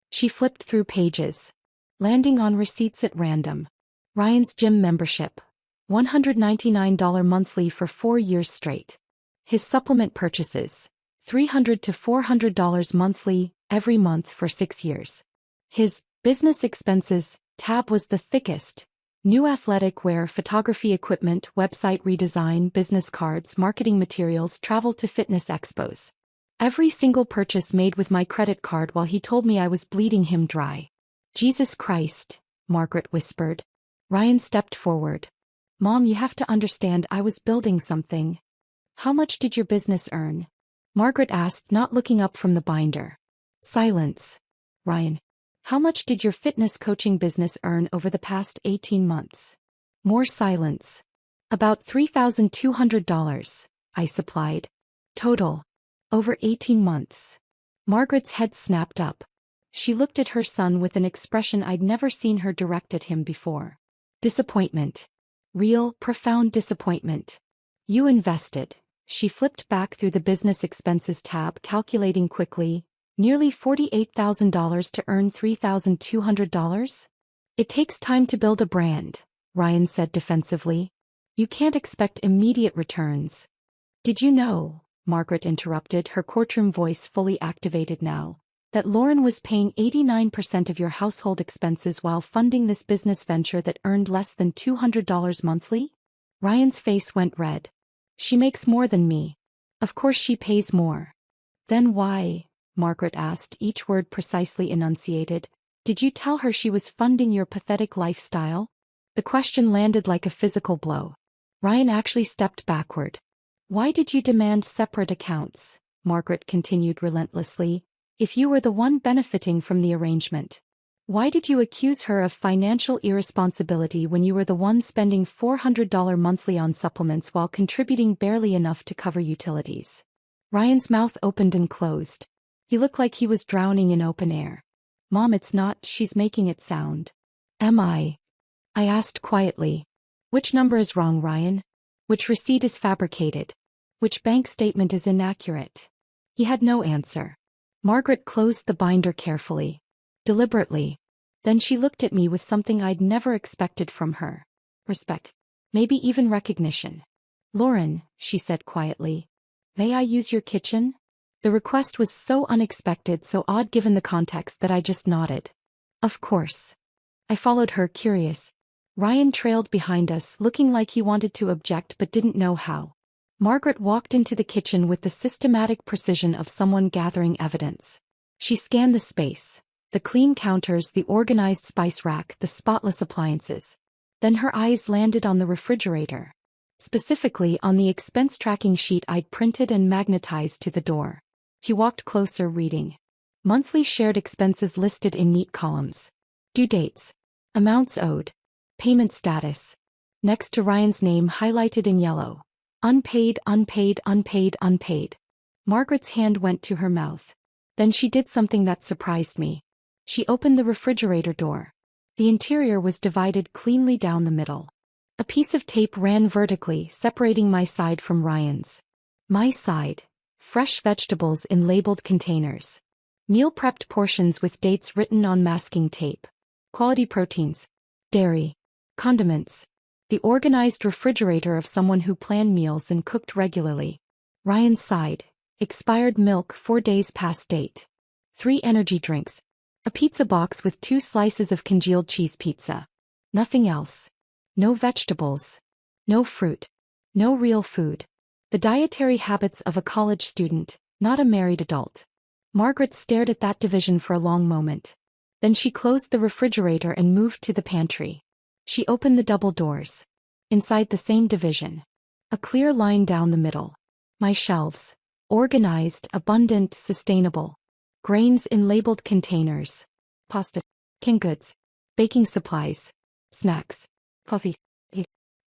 She flipped through pages, landing on receipts at random. Ryan's gym membership. $199 monthly for 4 years straight. His supplement purchases. $300 to $400 monthly, every month for 6 years. His business expenses tab was the thickest. New athletic wear, photography equipment, website redesign, business cards, marketing materials, travel to fitness expos. Every single purchase made with my credit card while he told me I was bleeding him dry. Jesus Christ, Margaret whispered. Ryan stepped forward. Mom, you have to understand, I was building something. How much did your business earn? Margaret asked, not looking up from the binder. Silence. Ryan. How much did your fitness coaching business earn over the past 18 months? More silence. About $3,200, I supplied. Total. Over 18 months. Margaret's head snapped up. She looked at her son with an expression I'd never seen her direct at him before. Disappointment. Real, profound disappointment. You invested. She flipped back through the business expenses tab, calculating quickly. Nearly $48,000 to earn $3,200? It takes time to build a brand, Ryan said defensively. You can't expect immediate returns. Did you know, Margaret interrupted, her courtroom voice fully activated now, that Lauren was paying 89% of your household expenses while funding this business venture that earned less than $200 monthly? Ryan's face went red. She makes more than me. Of course she pays more. Then why? Margaret asked, each word precisely enunciated. Did you tell her she was funding your pathetic lifestyle? The question landed like a physical blow. Ryan actually stepped backward. Why did you demand separate accounts? Margaret continued relentlessly. If you were the one benefiting from the arrangement. Why did you accuse her of financial irresponsibility when you were the one spending $400 monthly on supplements while contributing barely enough to cover utilities? Ryan's mouth opened and closed. He looked like he was drowning in open air. Mom, it's not, she's making it sound. Am I? I asked quietly. Which number is wrong, Ryan? Which receipt is fabricated? Which bank statement is inaccurate? He had no answer. Margaret closed the binder carefully. Deliberately. Then she looked at me with something I'd never expected from her. Respect. Maybe even recognition. Lauren, she said quietly. May I use your kitchen? The request was so unexpected, so odd given the context, that I just nodded. Of course. I followed her, curious. Ryan trailed behind us, looking like he wanted to object but didn't know how. Margaret walked into the kitchen with the systematic precision of someone gathering evidence. She scanned the space, the clean counters, the organized spice rack, the spotless appliances. Then her eyes landed on the refrigerator. Specifically on the expense tracking sheet I'd printed and magnetized to the door. He walked closer, reading. Monthly shared expenses listed in neat columns. Due dates. Amounts owed. Payment status. Next to Ryan's name highlighted in yellow. Unpaid, unpaid, unpaid, unpaid. Margaret's hand went to her mouth. Then she did something that surprised me. She opened the refrigerator door. The interior was divided cleanly down the middle. A piece of tape ran vertically, separating my side from Ryan's. My side. Fresh vegetables in labeled containers. Meal prepped portions with dates written on masking tape. Quality proteins. Dairy. Condiments. The organized refrigerator of someone who planned meals and cooked regularly. Ryan's side. Expired milk 4 days past date. 3 energy drinks. A pizza box with 2 slices of congealed cheese pizza. Nothing else. No vegetables. No fruit. No real food. The dietary habits of a college student, not a married adult. Margaret stared at that division for a long moment. Then she closed the refrigerator and moved to the pantry. She opened the double doors. Inside the same division. A clear line down the middle. My shelves. Organized, abundant, sustainable. Grains in labeled containers. Pasta. Canned goods. Baking supplies. Snacks. Coffee.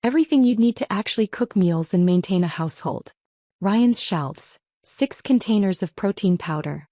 Everything you'd need to actually cook meals and maintain a household. Ryan's shelves. 6 containers of protein powder.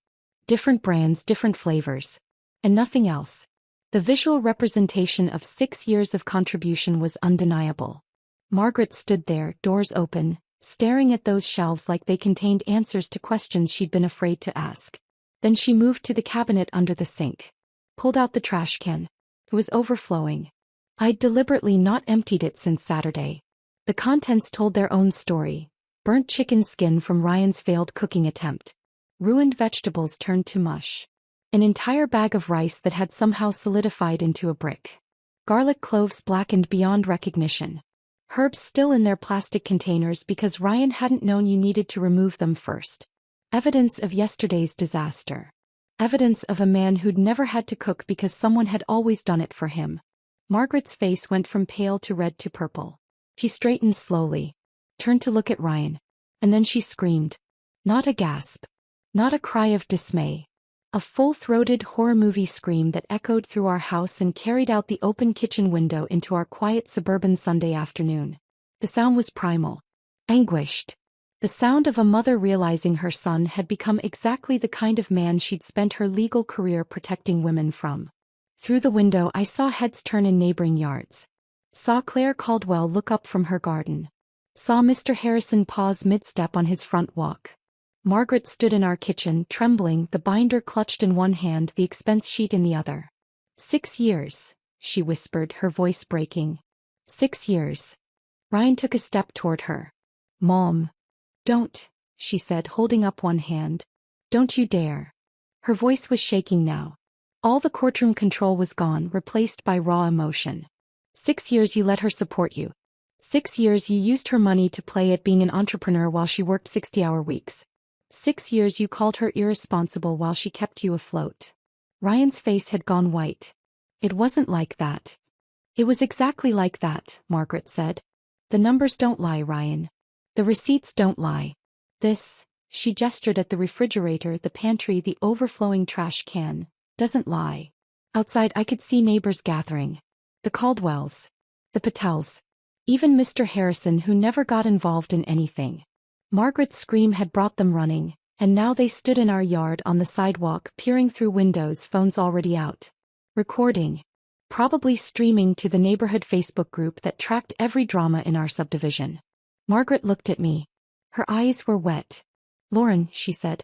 Different brands, different flavors. And nothing else. The visual representation of 6 years of contribution was undeniable. Margaret stood there, doors open, staring at those shelves like they contained answers to questions she'd been afraid to ask. Then she moved to the cabinet under the sink. Pulled out the trash can. It was overflowing. I'd deliberately not emptied it since Saturday. The contents told their own story. Burnt chicken skin from Ryan's failed cooking attempt. Ruined vegetables turned to mush. An entire bag of rice that had somehow solidified into a brick. Garlic cloves blackened beyond recognition. Herbs still in their plastic containers because Ryan hadn't known you needed to remove them first. Evidence of yesterday's disaster. Evidence of a man who'd never had to cook because someone had always done it for him. Margaret's face went from pale to red to purple. She straightened slowly. Turned to look at Ryan. And then she screamed. Not a gasp. Not a cry of dismay. A full-throated horror movie scream that echoed through our house and carried out the open kitchen window into our quiet suburban Sunday afternoon. The sound was primal. Anguished. The sound of a mother realizing her son had become exactly the kind of man she'd spent her legal career protecting women from. Through the window I saw heads turn in neighboring yards. Saw Claire Caldwell look up from her garden. Saw Mr. Harrison pause mid-step on his front walk. Margaret stood in our kitchen, trembling, the binder clutched in one hand, the expense sheet in the other. 6 years, she whispered, her voice breaking. 6 years. Ryan took a step toward her. Mom. Don't, she said, holding up one hand. Don't you dare. Her voice was shaking now. All the courtroom control was gone, replaced by raw emotion. 6 years you let her support you. 6 years you used her money to play at being an entrepreneur while she worked 60-hour weeks. 6 years you called her irresponsible while she kept you afloat. Ryan's face had gone white. It wasn't like that. It was exactly like that, Margaret said. The numbers don't lie, Ryan. The receipts don't lie. This, she gestured at the refrigerator, the pantry, the overflowing trash can, doesn't lie. Outside I could see neighbors gathering. The Caldwells. The Patels. Even Mr. Harrison, who never got involved in anything. Margaret's scream had brought them running, and now they stood in our yard on the sidewalk, peering through windows, phones already out. Recording. Probably streaming to the neighborhood Facebook group that tracked every drama in our subdivision. Margaret looked at me. Her eyes were wet. Lauren, she said.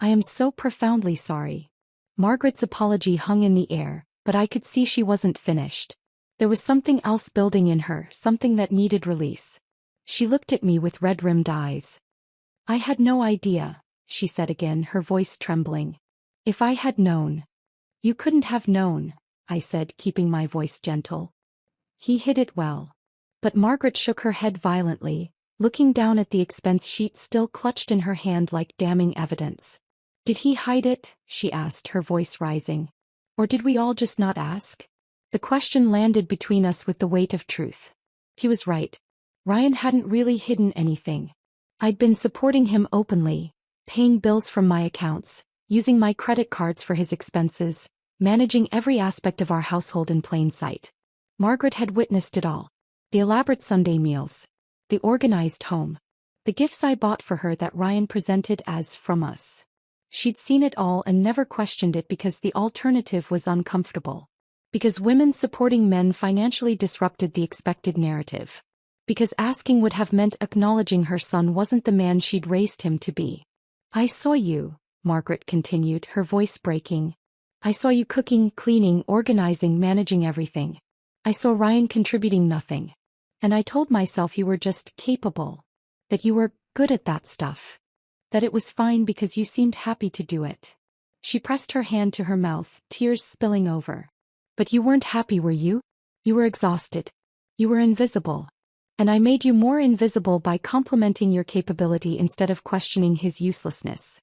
I am so profoundly sorry. Margaret's apology hung in the air, but I could see she wasn't finished. There was something else building in her, something that needed release. She looked at me with red-rimmed eyes. I had no idea, she said again, her voice trembling. If I had known. You couldn't have known, I said, keeping my voice gentle. He hid it well. But Margaret shook her head violently, looking down at the expense sheet still clutched in her hand like damning evidence. Did he hide it? She asked, her voice rising. Or did we all just not ask? The question landed between us with the weight of truth. He was right. Ryan hadn't really hidden anything. I'd been supporting him openly, paying bills from my accounts, using my credit cards for his expenses, managing every aspect of our household in plain sight. Margaret had witnessed it all. The elaborate Sunday meals. The organized home. The gifts I bought for her that Ryan presented as from us. She'd seen it all and never questioned it because the alternative was uncomfortable. Because women supporting men financially disrupted the expected narrative. Because asking would have meant acknowledging her son wasn't the man she'd raised him to be. I saw you, Margaret continued, her voice breaking. I saw you cooking, cleaning, organizing, managing everything. I saw Ryan contributing nothing. And I told myself you were just capable. That you were good at that stuff. That it was fine because you seemed happy to do it. She pressed her hand to her mouth, tears spilling over. But you weren't happy, were you? You were exhausted. You were invisible. And I made you more invisible by complimenting your capability instead of questioning his uselessness.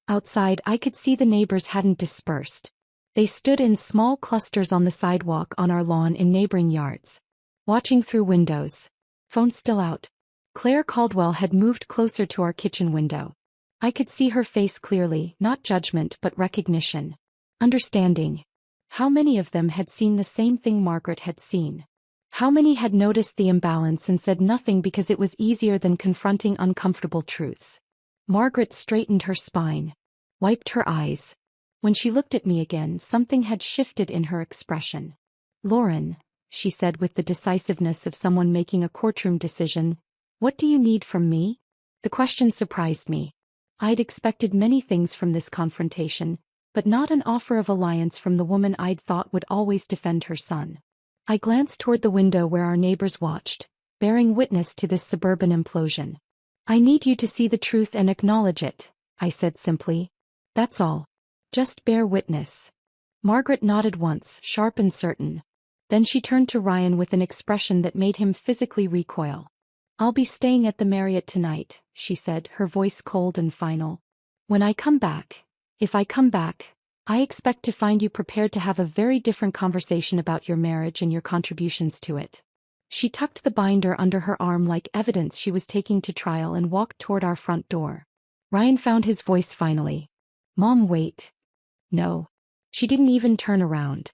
Outside, I could see the neighbors hadn't dispersed. They stood in small clusters on the sidewalk on our lawn in neighboring yards. Watching through windows. Phone still out. Claire Caldwell had moved closer to our kitchen window. I could see her face clearly, not judgment but recognition. Understanding. How many of them had seen the same thing Margaret had seen? How many had noticed the imbalance and said nothing because it was easier than confronting uncomfortable truths? Margaret straightened her spine. Wiped her eyes. When she looked at me again, something had shifted in her expression. Lauren, she said with the decisiveness of someone making a courtroom decision. What do you need from me? The question surprised me. I'd expected many things from this confrontation, but not an offer of alliance from the woman I'd thought would always defend her son. I glanced toward the window where our neighbors watched, bearing witness to this suburban implosion. I need you to see the truth and acknowledge it, I said simply. That's all. Just bear witness. Margaret nodded once, sharp and certain. Then she turned to Ryan with an expression that made him physically recoil. I'll be staying at the Marriott tonight, she said, her voice cold and final. When I come back, if I come back, I expect to find you prepared to have a very different conversation about your marriage and your contributions to it. She tucked the binder under her arm like evidence she was taking to trial and walked toward our front door. Ryan found his voice finally. Mom, wait. No. She didn't even turn around.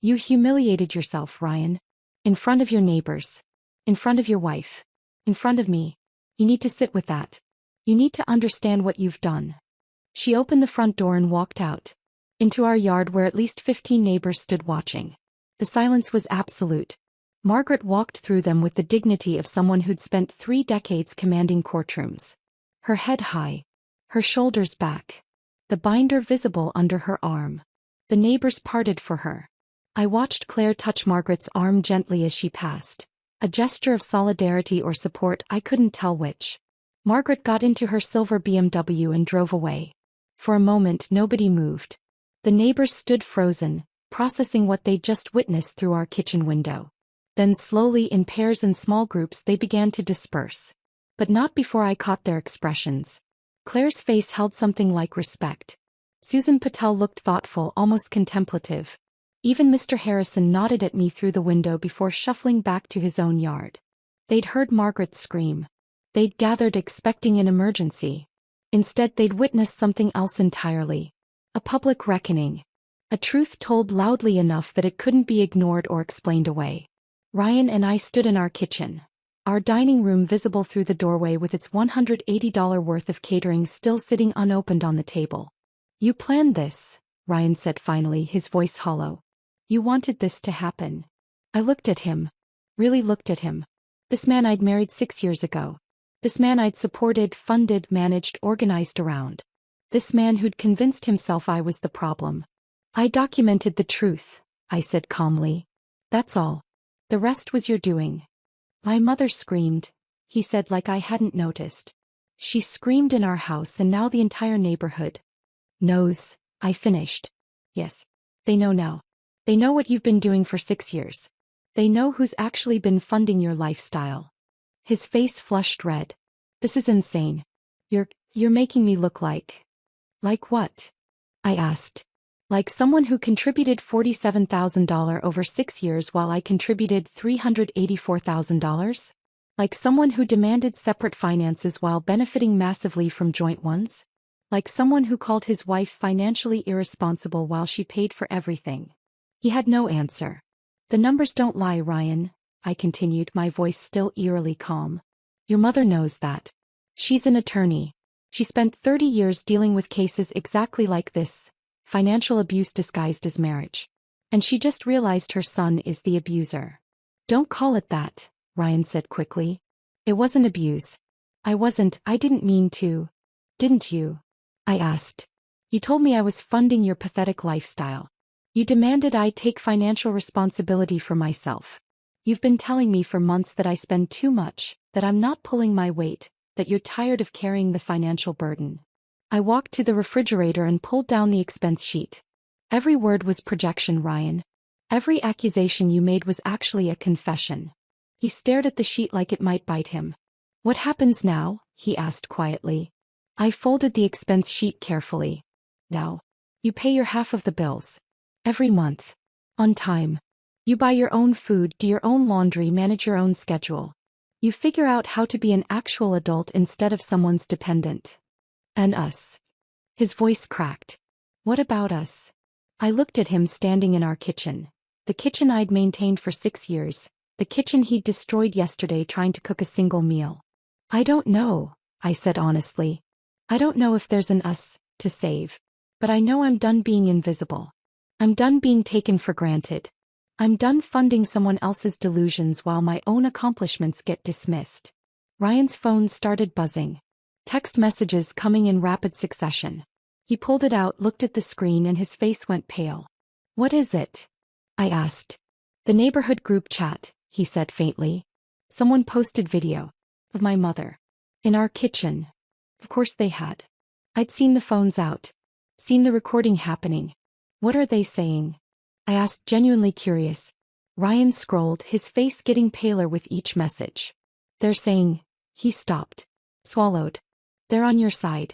You humiliated yourself, Ryan. In front of your neighbors. In front of your wife. In front of me. You need to sit with that. You need to understand what you've done. She opened the front door and walked out. Into our yard where at least 15 neighbors stood watching. The silence was absolute. Margaret walked through them with the dignity of someone who'd spent 3 decades commanding courtrooms. Her head high. Her shoulders back. The binder visible under her arm. The neighbors parted for her. I watched Claire touch Margaret's arm gently as she passed. A gesture of solidarity or support, I couldn't tell which. Margaret got into her silver BMW and drove away. For a moment nobody moved. The neighbors stood frozen, processing what they'd just witnessed through our kitchen window. Then slowly in pairs and small groups they began to disperse. But not before I caught their expressions. Claire's face held something like respect. Susan Patel looked thoughtful, almost contemplative. Even Mr. Harrison nodded at me through the window before shuffling back to his own yard. They'd heard Margaret scream. They'd gathered expecting an emergency. Instead they'd witnessed something else entirely. A public reckoning. A truth told loudly enough that it couldn't be ignored or explained away. Ryan and I stood in our kitchen. Our dining room visible through the doorway with its $180 worth of catering still sitting unopened on the table. You planned this, Ryan said finally, his voice hollow. You wanted this to happen. I looked at him. Really looked at him. This man I'd married 6 years ago. This man I'd supported, funded, managed, organized around. This man who'd convinced himself I was the problem. I documented the truth, I said calmly. That's all. The rest was your doing. My mother screamed, he said like I hadn't noticed. She screamed in our house and now the entire neighborhood knows, I finished. Yes. They know now. They know what you've been doing for 6 years. They know who's actually been funding your lifestyle. His face flushed red. This is insane. You're making me look like... Like what? I asked. Like someone who contributed $47,000 over 6 years while I contributed $384,000? Like someone who demanded separate finances while benefiting massively from joint ones? Like someone who called his wife financially irresponsible while she paid for everything? He had no answer. The numbers don't lie, Ryan, I continued, my voice still eerily calm. Your mother knows that. She's an attorney. She spent 30 years dealing with cases exactly like this, financial abuse disguised as marriage. And she just realized her son is the abuser. Don't call it that, Ryan said quickly. It wasn't abuse. I didn't mean to. Didn't you? I asked. You told me I was funding your pathetic lifestyle. You demanded I take financial responsibility for myself. You've been telling me for months that I spend too much, that I'm not pulling my weight, that you're tired of carrying the financial burden. I walked to the refrigerator and pulled down the expense sheet. Every word was projection, Ryan. Every accusation you made was actually a confession. He stared at the sheet like it might bite him. What happens now? He asked quietly. I folded the expense sheet carefully. Now, you pay your half of the bills. Every month. On time. You buy your own food, do your own laundry, manage your own schedule. You figure out how to be an actual adult instead of someone's dependent. And us. His voice cracked. What about us? I looked at him standing in our kitchen. The kitchen I'd maintained for 6 years. The kitchen he'd destroyed yesterday trying to cook a single meal. I don't know, I said honestly. I don't know if there's an us to save. But I know I'm done being invisible. I'm done being taken for granted. I'm done funding someone else's delusions while my own accomplishments get dismissed. Ryan's phone started buzzing. Text messages coming in rapid succession. He pulled it out, looked at the screen, and his face went pale. "What is it?" I asked. "The neighborhood group chat," he said faintly. "Someone posted video of my mother in our kitchen." Of course they had. I'd seen the phones out. Seen the recording happening. "What are they saying?" I asked, genuinely curious. Ryan scrolled, his face getting paler with each message. "They're saying..." He stopped. Swallowed. "They're on your side.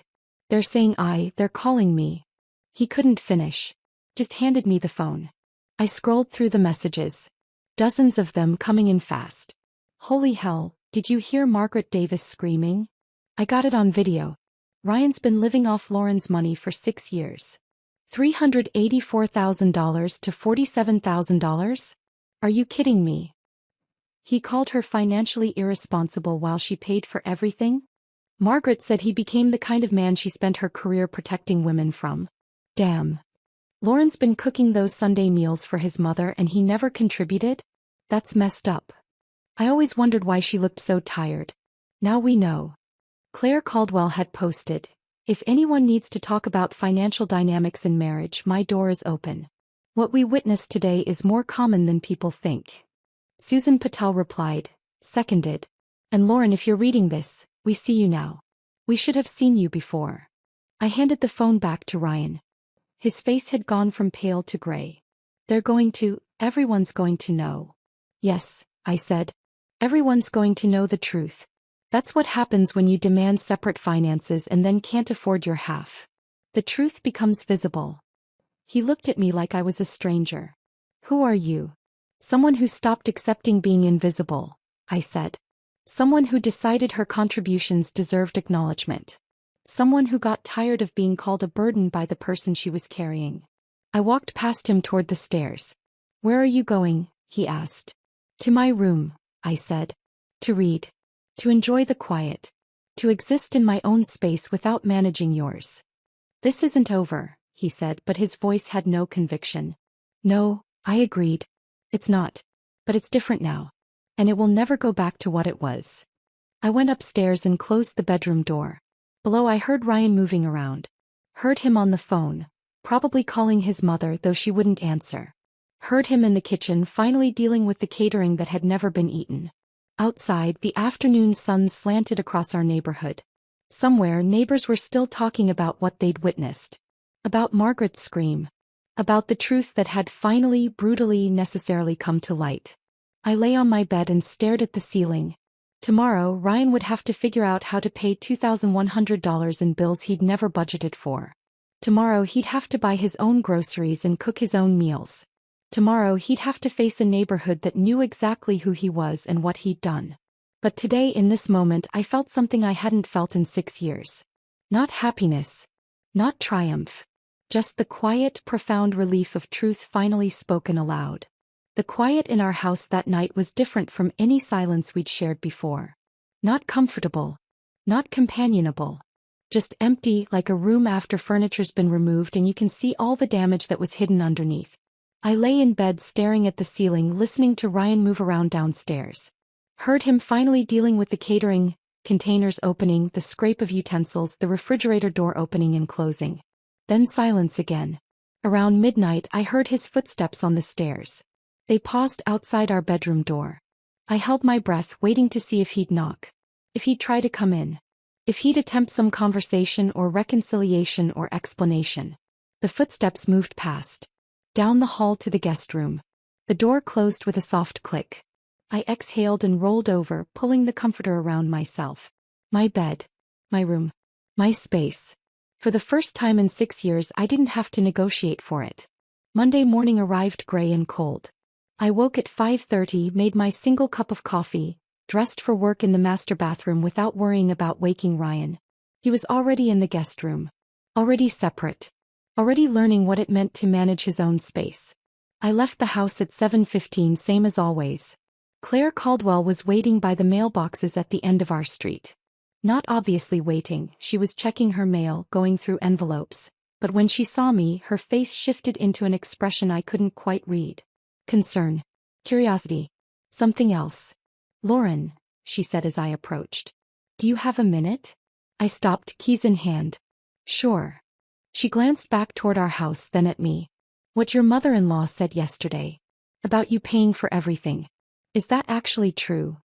They're saying they're calling me." He couldn't finish. Just handed me the phone. I scrolled through the messages. Dozens of them coming in fast. "Holy hell, did you hear Margaret Davis screaming? I got it on video. Ryan's been living off Lauren's money for 6 years. $384,000 to $47,000? Are you kidding me? He called her financially irresponsible while she paid for everything? Margaret said he became the kind of man she spent her career protecting women from. Damn. Lauren's been cooking those Sunday meals for his mother and he never contributed? That's messed up. I always wondered why she looked so tired. Now we know." Claire Caldwell had posted, "If anyone needs to talk about financial dynamics in marriage, my door is open. What we witnessed today is more common than people think." Susan Patel replied, "Seconded. And Lauren, if you're reading this, we see you now. We should have seen you before." I handed the phone back to Ryan. His face had gone from pale to gray. Everyone's going to know." "Yes," I said. "Everyone's going to know the truth. That's what happens when you demand separate finances and then can't afford your half. The truth becomes visible." He looked at me like I was a stranger. "Who are you?" "Someone who stopped accepting being invisible," I said. "Someone who decided her contributions deserved acknowledgement. Someone who got tired of being called a burden by the person she was carrying." I walked past him toward the stairs. "Where are you going?" he asked. "To my room," I said. "To read. To enjoy the quiet. To exist in my own space without managing yours." "This isn't over," he said, but his voice had no conviction. "No," I agreed. "It's not. But it's different now. And it will never go back to what it was." I went upstairs and closed the bedroom door. Below I heard Ryan moving around. Heard him on the phone, probably calling his mother, though she wouldn't answer. Heard him in the kitchen finally dealing with the catering that had never been eaten. Outside, the afternoon sun slanted across our neighborhood. Somewhere, neighbors were still talking about what they'd witnessed. About Margaret's scream. About the truth that had finally, brutally, necessarily come to light. I lay on my bed and stared at the ceiling. Tomorrow, Ryan would have to figure out how to pay $2,100 in bills he'd never budgeted for. Tomorrow, he'd have to buy his own groceries and cook his own meals. Tomorrow he'd have to face a neighborhood that knew exactly who he was and what he'd done. But today, in this moment, I felt something I hadn't felt in 6 years. Not happiness. Not triumph. Just the quiet, profound relief of truth finally spoken aloud. The quiet in our house that night was different from any silence we'd shared before. Not comfortable. Not companionable. Just empty, like a room after furniture's been removed and you can see all the damage that was hidden underneath. I lay in bed staring at the ceiling, listening to Ryan move around downstairs. Heard him finally dealing with the catering, containers opening, the scrape of utensils, the refrigerator door opening and closing. Then silence again. Around midnight I heard his footsteps on the stairs. They paused outside our bedroom door. I held my breath, waiting to see if he'd knock. If he'd try to come in. If he'd attempt some conversation or reconciliation or explanation. The footsteps moved past. Down the hall to the guest room. The door closed with a soft click. I exhaled and rolled over, pulling the comforter around myself. My bed. My room. My space. For the first time in 6 years I didn't have to negotiate for it. Monday morning arrived gray and cold. I woke at 5:30, made my single cup of coffee, dressed for work in the master bathroom without worrying about waking Ryan. He was already in the guest room. Already separate. Already learning what it meant to manage his own space. I left the house at 7:15, same as always. Claire Caldwell was waiting by the mailboxes at the end of our street. Not obviously waiting, she was checking her mail, going through envelopes. But when she saw me, her face shifted into an expression I couldn't quite read. Concern. Curiosity. Something else. Lauren, she said as I approached. Do you have a minute? I stopped, keys in hand. Sure. She glanced back toward our house, then at me. What your mother-in-law said yesterday. About you paying for everything. Is that actually true?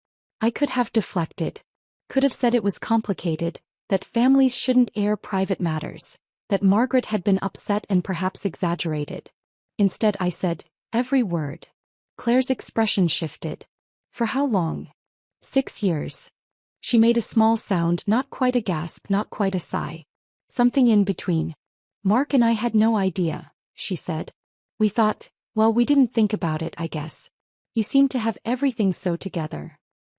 I could have deflected. Could have said it was complicated, that families shouldn't air private matters, that Margaret had been upset and perhaps exaggerated. Instead I said, every word. Claire's expression shifted. For how long? 6 years. She made a small sound, not quite a gasp, not quite a sigh. Something in between. Mark and I had no idea, she said. We thought, well, we didn't think about it, I guess. You seem to have everything so together.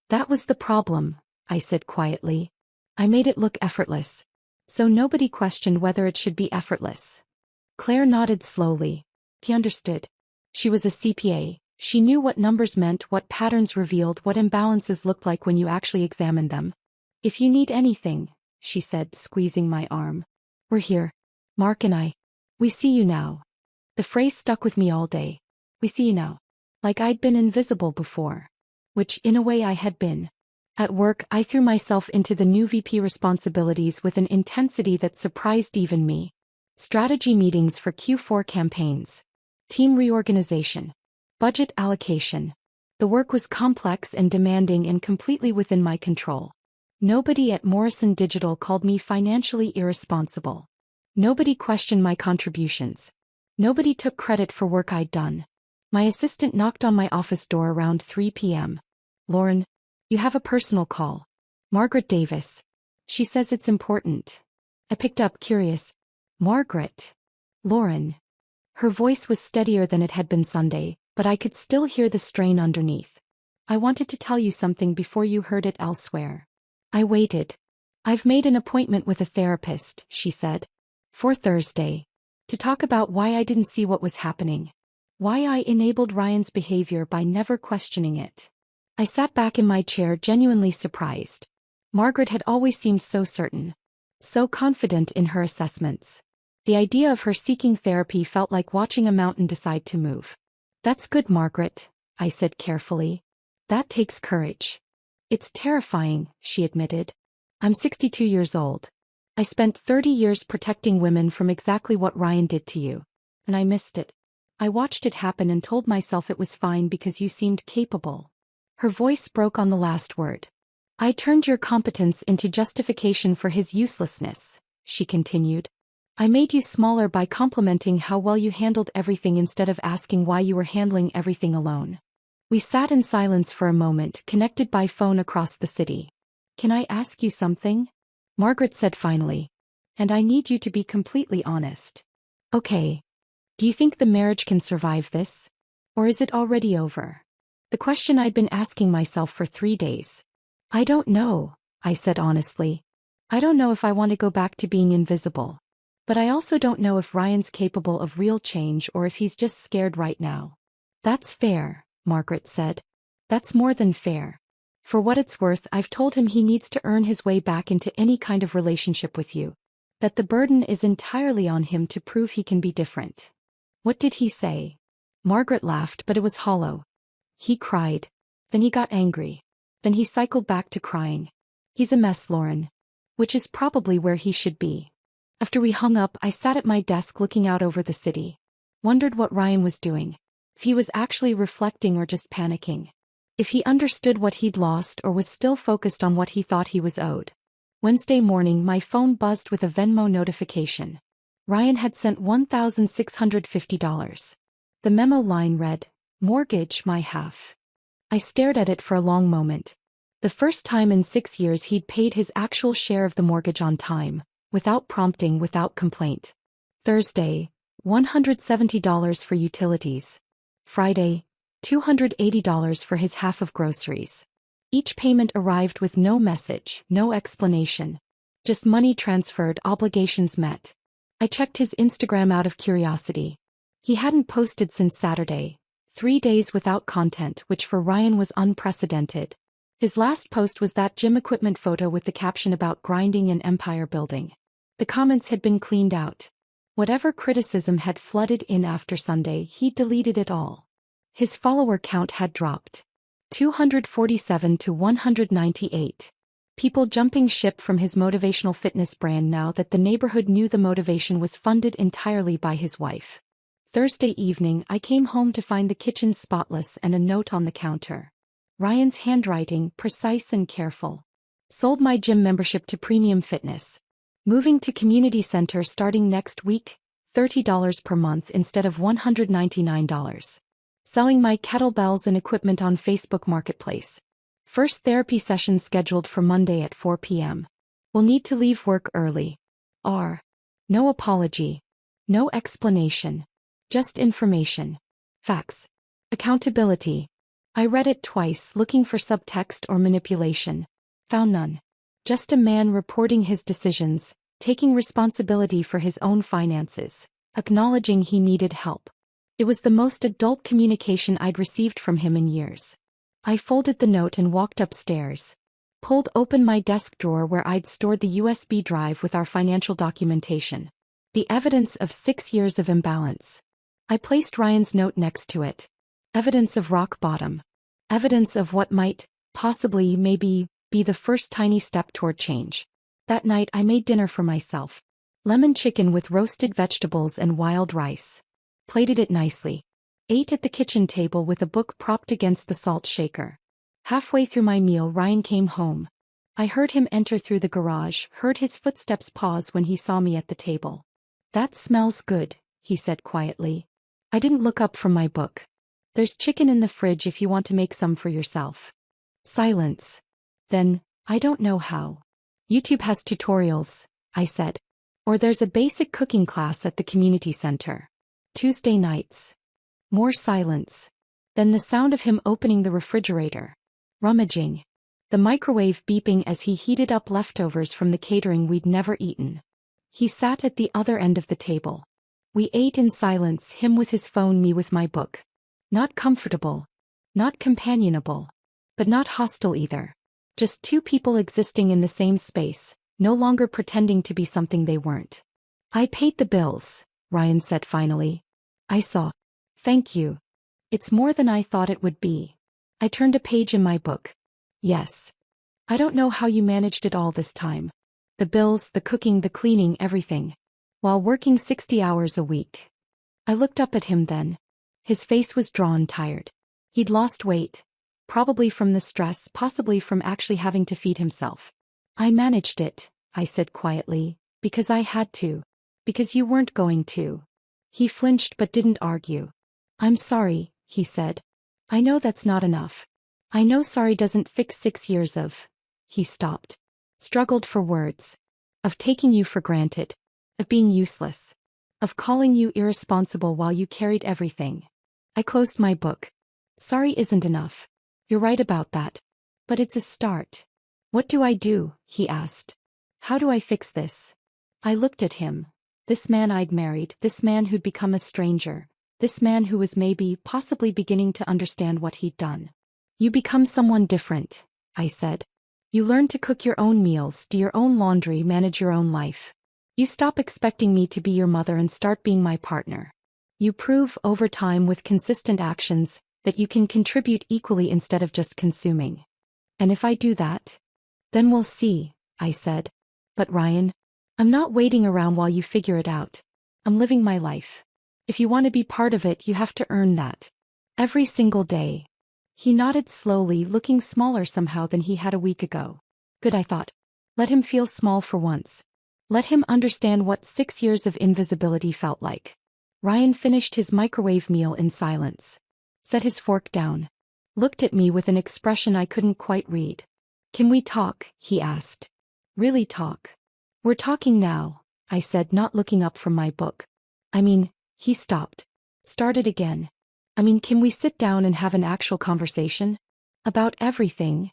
That was the problem, I said quietly. I made it look effortless. So nobody questioned whether it should be effortless. Claire nodded slowly. He understood. She was a CPA. She knew what numbers meant, what patterns revealed, what imbalances looked like when you actually examined them. If you need anything, she said, squeezing my arm. We're here. Mark and I. We see you now. The phrase stuck with me all day. We see you now. Like I'd been invisible before. Which, in a way, I had been. At work, I threw myself into the new VP responsibilities with an intensity that surprised even me. Strategy meetings for Q4 campaigns. Team reorganization. Budget allocation. The work was complex and demanding and completely within my control. Nobody at Morrison Digital called me financially irresponsible. Nobody questioned my contributions. Nobody took credit for work I'd done. My assistant knocked on my office door around 3 p.m. Lauren, you have a personal call. Margaret Davis. She says it's important. I picked up, curious. Margaret. Lauren. Her voice was steadier than it had been Sunday, but I could still hear the strain underneath. I wanted to tell you something before you heard it elsewhere. I waited. I've made an appointment with a therapist, she said. For Thursday. To talk about why I didn't see what was happening. Why I enabled Ryan's behavior by never questioning it. I sat back in my chair, genuinely surprised. Margaret had always seemed so certain. So confident in her assessments. The idea of her seeking therapy felt like watching a mountain decide to move. That's good, Margaret, I said carefully. That takes courage. It's terrifying, she admitted. I'm 62 years old. I spent 30 years protecting women from exactly what Ryan did to you. And I missed it. I watched it happen and told myself it was fine because you seemed capable. Her voice broke on the last word. I turned your competence into justification for his uselessness, she continued. I made you smaller by complimenting how well you handled everything instead of asking why you were handling everything alone. We sat in silence for a moment, connected by phone across the city. Can I ask you something? Margaret said finally. And I need you to be completely honest. Okay. Do you think the marriage can survive this? Or is it already over? The question I'd been asking myself for 3 days. I don't know, I said honestly. I don't know if I want to go back to being invisible. But I also don't know if Ryan's capable of real change or if he's just scared right now. That's fair, Margaret said. That's more than fair. For what it's worth, I've told him he needs to earn his way back into any kind of relationship with you. That the burden is entirely on him to prove he can be different. What did he say? Margaret laughed, but it was hollow. He cried. Then he got angry. Then he cycled back to crying. He's a mess, Lauren. Which is probably where he should be. After we hung up, I sat at my desk looking out over the city. Wondered what Ryan was doing. If he was actually reflecting or just panicking. If he understood what he'd lost or was still focused on what he thought he was owed. Wednesday morning, my phone buzzed with a Venmo notification. Ryan had sent $1,650. The memo line read, "Mortgage my half." I stared at it for a long moment. The first time in 6 years he'd paid his actual share of the mortgage on time, without prompting, without complaint. Thursday, $170 for utilities. Friday, $280 for his half of groceries. Each payment arrived with no message, no explanation. Just money transferred, obligations met. I checked his Instagram out of curiosity. He hadn't posted since Saturday, 3 days without content, which for Ryan was unprecedented. His last post was that gym equipment photo with the caption about grinding and empire building. The comments had been cleaned out. Whatever criticism had flooded in after Sunday, he deleted it all. His follower count had dropped 247 to 198. People jumping ship from his motivational fitness brand now that the neighborhood knew the motivation was funded entirely by his wife. Thursday evening, I came home to find the kitchen spotless and a note on the counter. Ryan's handwriting, precise and careful. Sold my gym membership to Premium Fitness. Moving to community center starting next week, $30 per month instead of $199. Selling my kettlebells and equipment on Facebook Marketplace. First therapy session scheduled for Monday at 4 p.m. Will need to leave work early. R. No apology. No explanation. Just information. Facts. Accountability. I read it twice looking for subtext or manipulation. Found none. Just a man reporting his decisions, taking responsibility for his own finances, acknowledging he needed help. It was the most adult communication I'd received from him in years. I folded the note and walked upstairs. Pulled open my desk drawer where I'd stored the USB drive with our financial documentation. The evidence of 6 years of imbalance. I placed Ryan's note next to it. Evidence of rock bottom. Evidence of what might, possibly, maybe, be the first tiny step toward change. That night I made dinner for myself. Lemon chicken with roasted vegetables and wild rice. Plated it nicely. Ate at the kitchen table with a book propped against the salt shaker. Halfway through my meal Ryan came home. I heard him enter through the garage, heard his footsteps pause when he saw me at the table. "That smells good," he said quietly. I didn't look up from my book. "There's chicken in the fridge if you want to make some for yourself." Silence. Then, "I don't know how." "YouTube has tutorials," I said. "Or there's a basic cooking class at the community center. Tuesday nights." More silence. Then the sound of him opening the refrigerator. Rummaging. The microwave beeping as he heated up leftovers from the catering we'd never eaten. He sat at the other end of the table. We ate in silence, him with his phone, me with my book. Not comfortable. Not companionable. But not hostile either. Just two people existing in the same space, no longer pretending to be something they weren't. "I paid the bills," Ryan said finally. I saw. "Thank you. It's more than I thought it would be." I turned a page in my book. "Yes. I don't know how you managed it all this time. The bills, the cooking, the cleaning, everything. While working 60 hours a week." I looked up at him then. His face was drawn, tired. He'd lost weight. Probably from the stress, possibly from actually having to feed himself. "I managed it," I said quietly, "because I had to. Because you weren't going to." He flinched but didn't argue. "I'm sorry," he said. "I know that's not enough. I know sorry doesn't fix 6 years of..." He stopped. Struggled for words. "Of taking you for granted. Of being useless. Of calling you irresponsible while you carried everything." I closed my book. "Sorry isn't enough. You're right about that. But it's a start." "What do I do?" he asked. "How do I fix this?" I looked at him. This man I'd married, this man who'd become a stranger, this man who was maybe, possibly beginning to understand what he'd done. "You become someone different," I said. "You learn to cook your own meals, do your own laundry, manage your own life. You stop expecting me to be your mother and start being my partner. You prove, over time with consistent actions, that you can contribute equally instead of just consuming. And if I do that, then we'll see," I said. "But Ryan, I'm not waiting around while you figure it out. I'm living my life. If you want to be part of it, you have to earn that. Every single day." He nodded slowly, looking smaller somehow than he had a week ago. Good, I thought. Let him feel small for once. Let him understand what 6 years of invisibility felt like. Ryan finished his microwave meal in silence. Set his fork down. Looked at me with an expression I couldn't quite read. "Can we talk?" he asked. "Really talk?" "We're talking now," I said, not looking up from my book. "I mean," he stopped. Started again. "I mean, can we sit down and have an actual conversation? About everything?"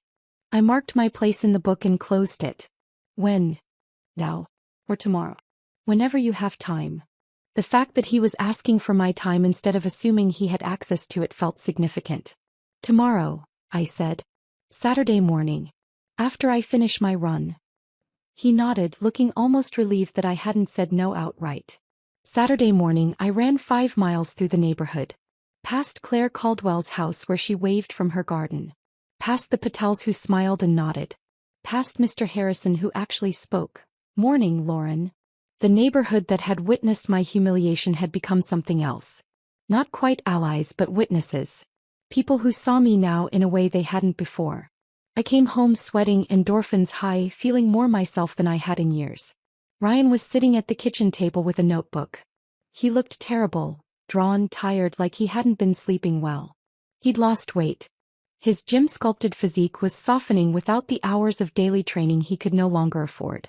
I marked my place in the book and closed it. "When? Now? Or tomorrow? Whenever you have time." The fact that he was asking for my time instead of assuming he had access to it felt significant. "Tomorrow," I said. "Saturday morning. After I finish my run." He nodded, looking almost relieved that I hadn't said no outright. Saturday morning I ran 5 miles through the neighborhood. Past Claire Caldwell's house where she waved from her garden. Past the Patels who smiled and nodded. Past Mr. Harrison who actually spoke. "Morning, Lauren." The neighborhood that had witnessed my humiliation had become something else. Not quite allies but witnesses. People who saw me now in a way they hadn't before. I came home sweating, endorphins high, feeling more myself than I had in years. Ryan was sitting at the kitchen table with a notebook. He looked terrible, drawn, tired, like he hadn't been sleeping well. He'd lost weight. His gym-sculpted physique was softening without the hours of daily training he could no longer afford.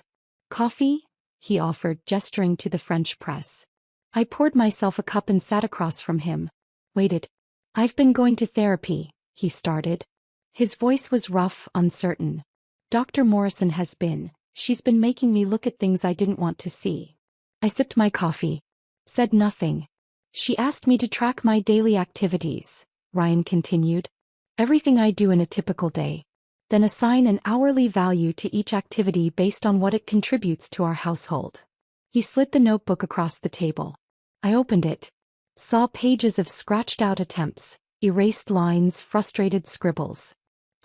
"Coffee?" he offered, gesturing to the French press. I poured myself a cup and sat across from him. Waited. "I've been going to therapy," he started. His voice was rough, uncertain. "Dr. Morrison has been. She's been making me look at things I didn't want to see." I sipped my coffee. Said nothing. "She asked me to track my daily activities," Ryan continued. "Everything I do in a typical day. Then assign an hourly value to each activity based on what it contributes to our household." He slid the notebook across the table. I opened it. Saw pages of scratched-out attempts, erased lines, frustrated scribbles.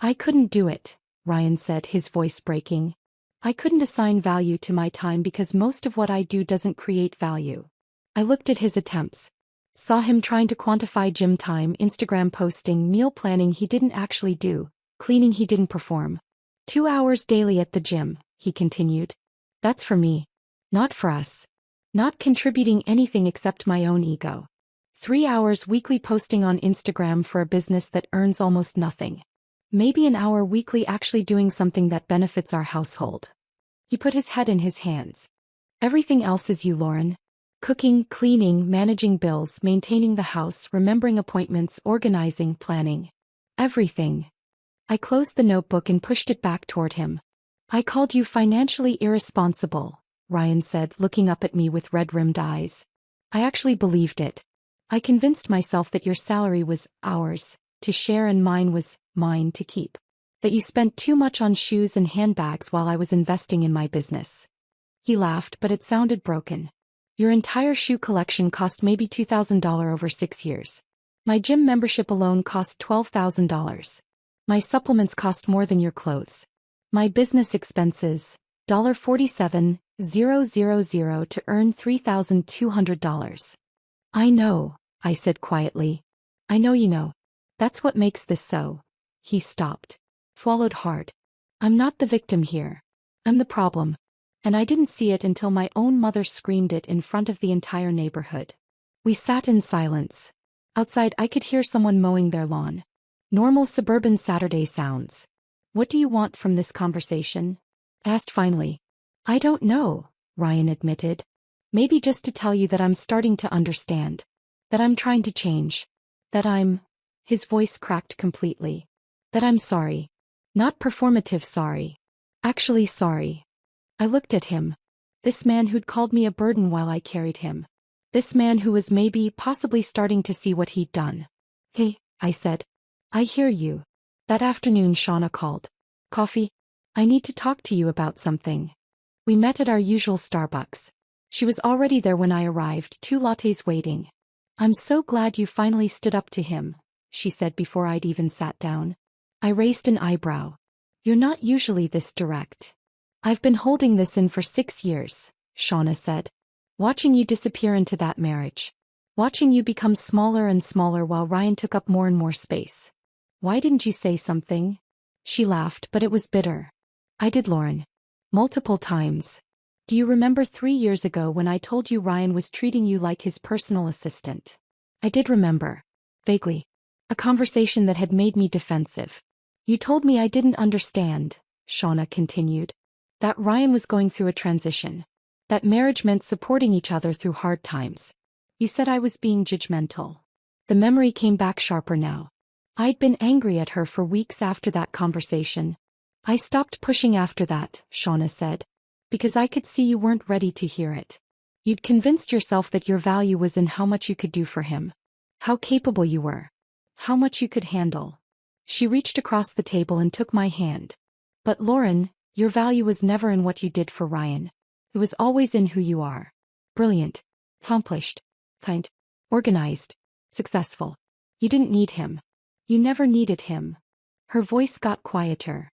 "I couldn't do it," Ryan said, his voice breaking. "I couldn't assign value to my time because most of what I do doesn't create value." I looked at his attempts. Saw him trying to quantify gym time, Instagram posting, meal planning he didn't actually do, cleaning he didn't perform. 2 hours daily at the gym, he continued. That's for me. Not for us. Not contributing anything except my own ego. 3 hours weekly posting on Instagram for a business that earns almost nothing. Maybe an hour weekly actually doing something that benefits our household. He put his head in his hands. Everything else is you, Lauren. Cooking, cleaning, managing bills, maintaining the house, remembering appointments, organizing, planning. Everything. I closed the notebook and pushed it back toward him. "I called you financially irresponsible," Ryan said, looking up at me with red-rimmed eyes. "I actually believed it. I convinced myself that your salary was ours to share and mine was mine to keep. That you spent too much on shoes and handbags while I was investing in my business." He laughed, but it sounded broken. "Your entire shoe collection cost maybe $2,000 over 6 years. My gym membership alone cost $12,000. My supplements cost more than your clothes. My business expenses, $47,000 to earn $3,200. "I know," I said quietly. "I know you know. That's what makes this so." He stopped. Swallowed hard. "I'm not the victim here. I'm the problem. And I didn't see it until my own mother screamed it in front of the entire neighborhood." We sat in silence. Outside I could hear someone mowing their lawn. Normal suburban Saturday sounds. "What do you want from this conversation?" I asked finally. "I don't know," Ryan admitted. "Maybe just to tell you that I'm starting to understand. That I'm trying to change. That I'm..." His voice cracked completely. "That I'm sorry. Not performative sorry. Actually sorry." I looked at him. This man who'd called me a burden while I carried him. This man who was maybe, possibly starting to see what he'd done. "Hey," I said. "I hear you. That afternoon Shauna called. Coffee? I need to talk to you about something." We met at our usual Starbucks. She was already there when I arrived, 2 lattes waiting. "I'm so glad you finally stood up to him," she said before I'd even sat down. I raised an eyebrow. "You're not usually this direct." "I've been holding this in for 6 years, Shauna said. "Watching you disappear into that marriage. Watching you become smaller and smaller while Ryan took up more and more space. Why didn't you say something?" She laughed, but it was bitter. "I did, Lauren. Multiple times. Do you remember 3 years ago when I told you Ryan was treating you like his personal assistant?" I did remember. Vaguely. A conversation that had made me defensive. "You told me I didn't understand," Shauna continued. "That Ryan was going through a transition. That marriage meant supporting each other through hard times. You said I was being judgmental." The memory came back sharper now. I'd been angry at her for weeks after that conversation. "I stopped pushing after that," Shauna said. "Because I could see you weren't ready to hear it. You'd convinced yourself that your value was in how much you could do for him. How capable you were. How much you could handle." She reached across the table and took my hand. "But Lauren, your value was never in what you did for Ryan. It was always in who you are. Brilliant. Accomplished. Kind. Organized. Successful. You didn't need him. You never needed him. Her voice got quieter.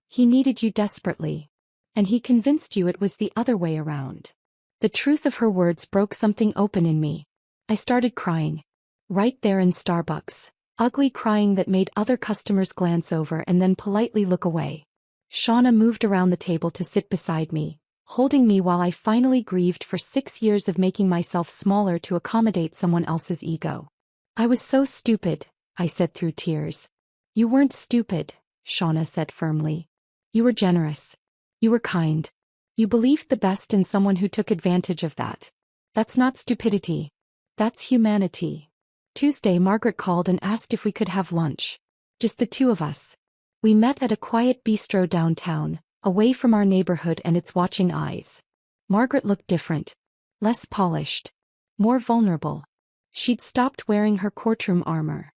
He needed you desperately. And he convinced you it was the other way around. The truth of her words broke something open in me. I started crying. Right there in Starbucks. Ugly crying that made other customers glance over and then politely look away. Shauna moved around the table to sit beside me, holding me while I finally grieved for 6 years of making myself smaller to accommodate someone else's ego. I was so stupid, I said through tears. You weren't stupid, Shauna said firmly. You were generous. You were kind. You believed the best in someone who took advantage of that. That's not stupidity. That's humanity. Tuesday, Margaret called and asked if we could have lunch. Just the two of us. We met at a quiet bistro downtown, away from our neighborhood and its watching eyes. Margaret looked different. Less polished. More vulnerable. She'd stopped wearing her courtroom armor.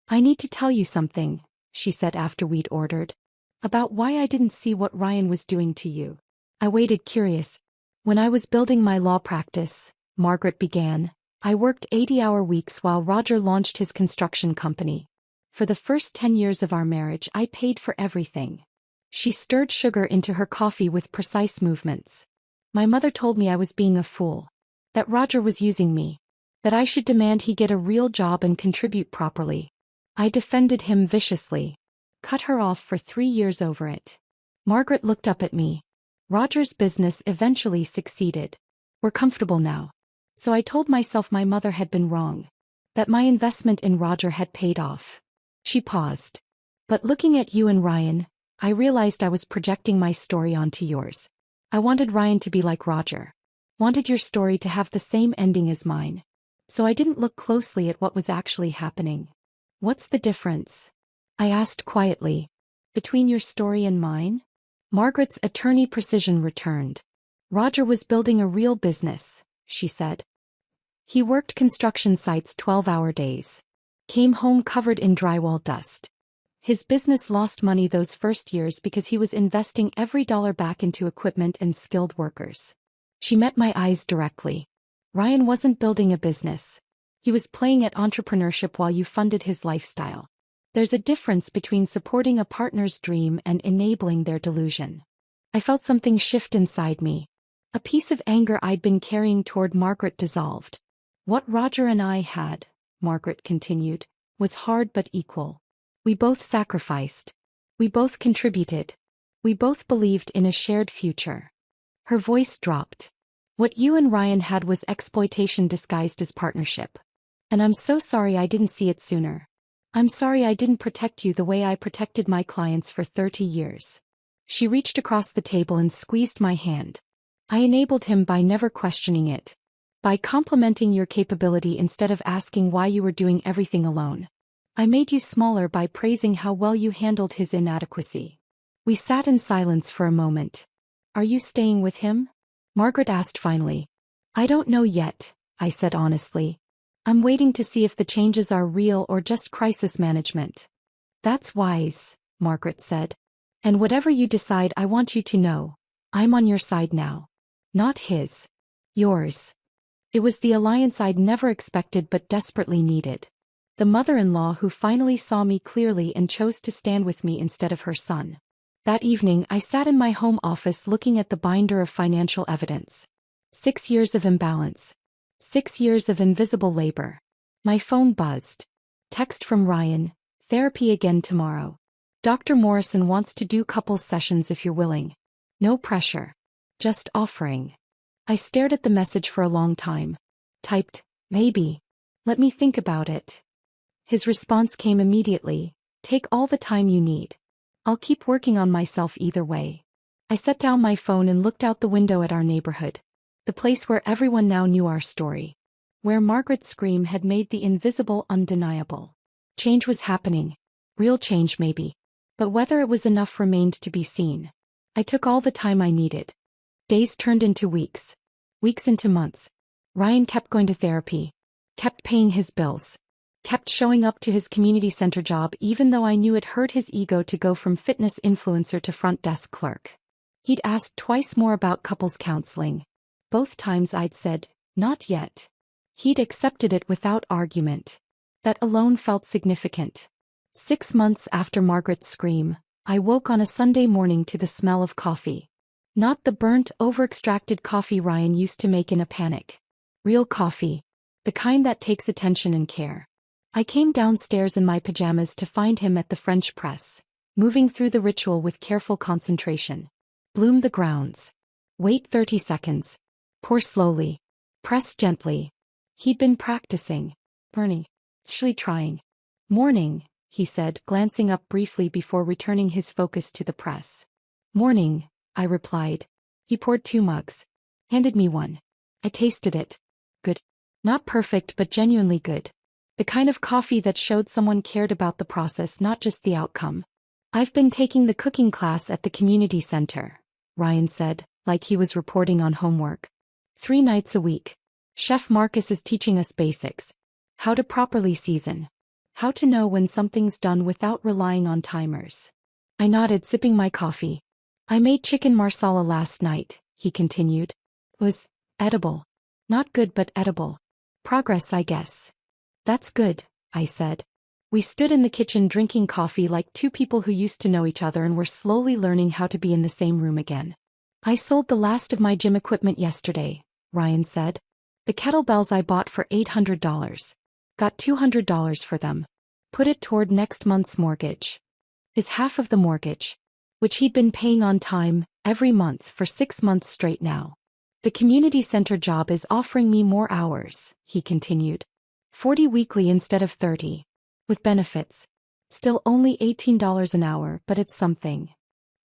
I need to tell you something, she said after we'd ordered. About why I didn't see what Ryan was doing to you. I waited curious. When I was building my law practice, Margaret began, I worked 80-hour weeks while Roger launched his construction company. For the first 10 years of our marriage I paid for everything. She stirred sugar into her coffee with precise movements. My mother told me I was being a fool. That Roger was using me. That I should demand he get a real job and contribute properly. I defended him viciously. Cut her off for 3 years over it. Margaret looked up at me. Roger's business eventually succeeded. We're comfortable now. So I told myself my mother had been wrong. That my investment in Roger had paid off. She paused. But looking at you and Ryan, I realized I was projecting my story onto yours. I wanted Ryan to be like Roger. Wanted your story to have the same ending as mine. So I didn't look closely at what was actually happening. What's the difference? I asked quietly. Between your story and mine? Margaret's attorney precision returned. Roger was building a real business, she said. He worked construction sites 12-hour days. Came home covered in drywall dust. His business lost money those first years because he was investing every dollar back into equipment and skilled workers. She met my eyes directly. Ryan wasn't building a business. He was playing at entrepreneurship while you funded his lifestyle. There's a difference between supporting a partner's dream and enabling their delusion. I felt something shift inside me. A piece of anger I'd been carrying toward Margaret dissolved. What Roger and I had, Margaret continued, was hard but equal. We both sacrificed. We both contributed. We both believed in a shared future. Her voice dropped. What you and Ryan had was exploitation disguised as partnership. And I'm so sorry I didn't see it sooner. I'm sorry I didn't protect you the way I protected my clients for 30 years. She reached across the table and squeezed my hand. I enabled him by never questioning it. By complimenting your capability instead of asking why you were doing everything alone. I made you smaller by praising how well you handled his inadequacy. We sat in silence for a moment. Are you staying with him? Margaret asked finally. I don't know yet, I said honestly. I'm waiting to see if the changes are real or just crisis management. That's wise, Margaret said. And whatever you decide, I want you to know, I'm on your side now. Not his. Yours. It was the alliance I'd never expected but desperately needed. The mother-in-law who finally saw me clearly and chose to stand with me instead of her son. That evening I sat in my home office looking at the binder of financial evidence. 6 years of imbalance. 6 years of invisible labor. My phone buzzed. Text from Ryan, therapy again tomorrow. Dr. Morrison wants to do couples sessions if you're willing. No pressure. Just offering. I stared at the message for a long time. Typed, maybe. Let me think about it. His response came immediately. Take all the time you need. I'll keep working on myself either way. I set down my phone and looked out the window at our neighborhood. The place where everyone now knew our story. Where Margaret's scream had made the invisible undeniable. Change was happening. Real change maybe. But whether it was enough remained to be seen. I took all the time I needed. Days turned into weeks. Weeks into months. Ryan kept going to therapy. Kept paying his bills. Kept showing up to his community center job even though I knew it hurt his ego to go from fitness influencer to front desk clerk. He'd asked twice more about couples counseling. Both times I'd said, not yet. He'd accepted it without argument. That alone felt significant. 6 months after Margaret's scream, I woke on a Sunday morning to the smell of coffee. Not the burnt, over-extracted coffee Ryan used to make in a panic. Real coffee. The kind that takes attention and care. I came downstairs in my pajamas to find him at the French press, moving through the ritual with careful concentration. Bloom the grounds. Wait 30 seconds. Pour slowly. Press gently. He'd been practicing. Bernie. Actually trying. Morning, he said, glancing up briefly before returning his focus to the press. Morning, I replied. He poured 2 mugs. Handed me one. I tasted it. Good. Not perfect but genuinely good. The kind of coffee that showed someone cared about the process, not just the outcome. I've been taking the cooking class at the community center, Ryan said, like he was reporting on homework. 3 nights a week. Chef Marcus is teaching us basics. How to properly season. How to know when something's done without relying on timers. I nodded, sipping my coffee. I made chicken marsala last night, he continued. It was edible. Not good but edible. Progress, I guess. That's good, I said. We stood in the kitchen drinking coffee like 2 people who used to know each other and were slowly learning how to be in the same room again. I sold the last of my gym equipment yesterday, Ryan said. The kettlebells I bought for $800. Got $200 for them. Put it toward next month's mortgage. Is half of the mortgage, which he'd been paying on time, every month for 6 months straight now. The community center job is offering me more hours, he continued. 40 weekly instead of 30. With benefits. Still only $18 an hour, but it's something.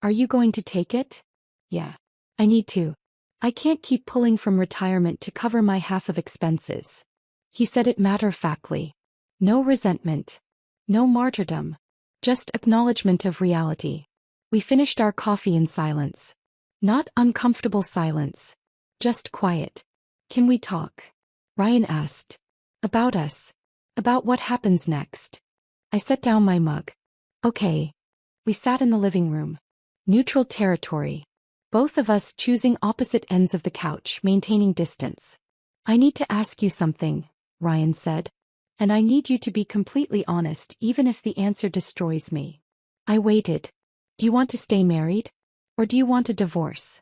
Are you going to take it? Yeah. I need to. I can't keep pulling from retirement to cover my half of expenses. He said it matter-of-factly. No resentment. No martyrdom. Just acknowledgement of reality. We finished our coffee in silence. Not uncomfortable silence. Just quiet. Can we talk? Ryan asked. About us. About what happens next. I set down my mug. Okay. We sat in the living room. Neutral territory. Both of us choosing opposite ends of the couch, maintaining distance. I need to ask you something, Ryan said. And I need you to be completely honest even if the answer destroys me. I waited. Do you want to stay married? Or do you want a divorce?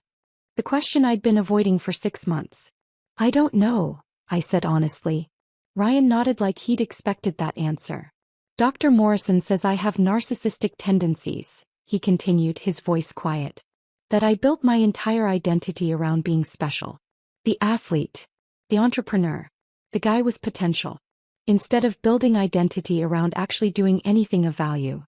The question I'd been avoiding for 6 months. I don't know, I said honestly. Ryan nodded like he'd expected that answer. Dr. Morrison says I have narcissistic tendencies, he continued, his voice quiet. That I built my entire identity around being special. The athlete. The entrepreneur. The guy with potential. Instead of building identity around actually doing anything of value.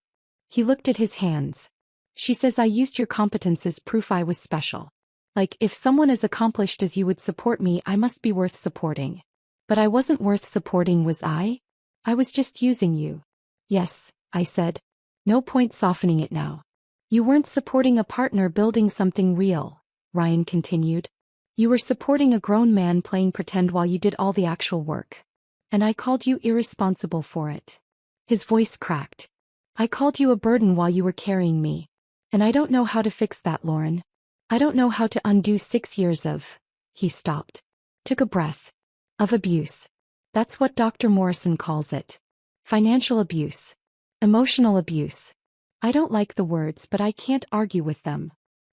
He looked at his hands. She says I used your competence as proof I was special. Like, if someone as accomplished as you would support me, I must be worth supporting. But I wasn't worth supporting, was I? I was just using you. Yes, I said. No point softening it now. You weren't supporting a partner building something real, Ryan continued. You were supporting a grown man playing pretend while you did all the actual work. And I called you irresponsible for it. His voice cracked. I called you a burden while you were carrying me. And I don't know how to fix that, Lauren. I don't know how to undo 6 years of... He stopped. Took a breath. Of abuse. That's what Dr. Morrison calls it. Financial abuse. Emotional abuse. I don't like the words, but I can't argue with them.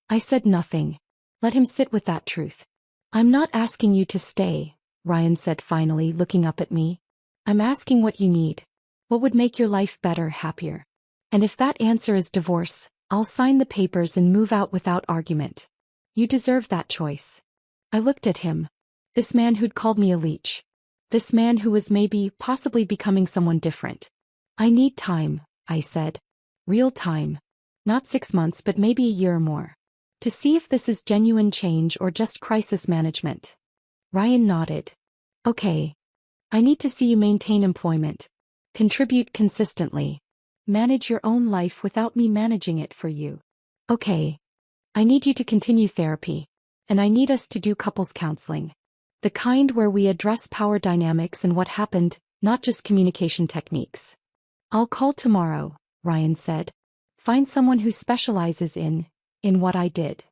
I said nothing. Let him sit with that truth. I'm not asking you to stay, Ryan said finally, looking up at me. I'm asking what you need. What would make your life better, happier? And if that answer is divorce, I'll sign the papers and move out without argument. You deserve that choice. I looked at him. This man who'd called me a leech. This man who was maybe, possibly becoming someone different. I need time, I said. Real time. Not 6 months but maybe a year or more. To see if this is genuine change or just crisis management. Ryan nodded. Okay. I need to see you maintain employment. Contribute consistently. Manage your own life without me managing it for you. Okay. I need you to continue therapy. And I need us to do couples counseling. The kind where we address power dynamics and what happened, not just communication techniques. I'll call tomorrow, Ryan said. Find someone who specializes in what I did.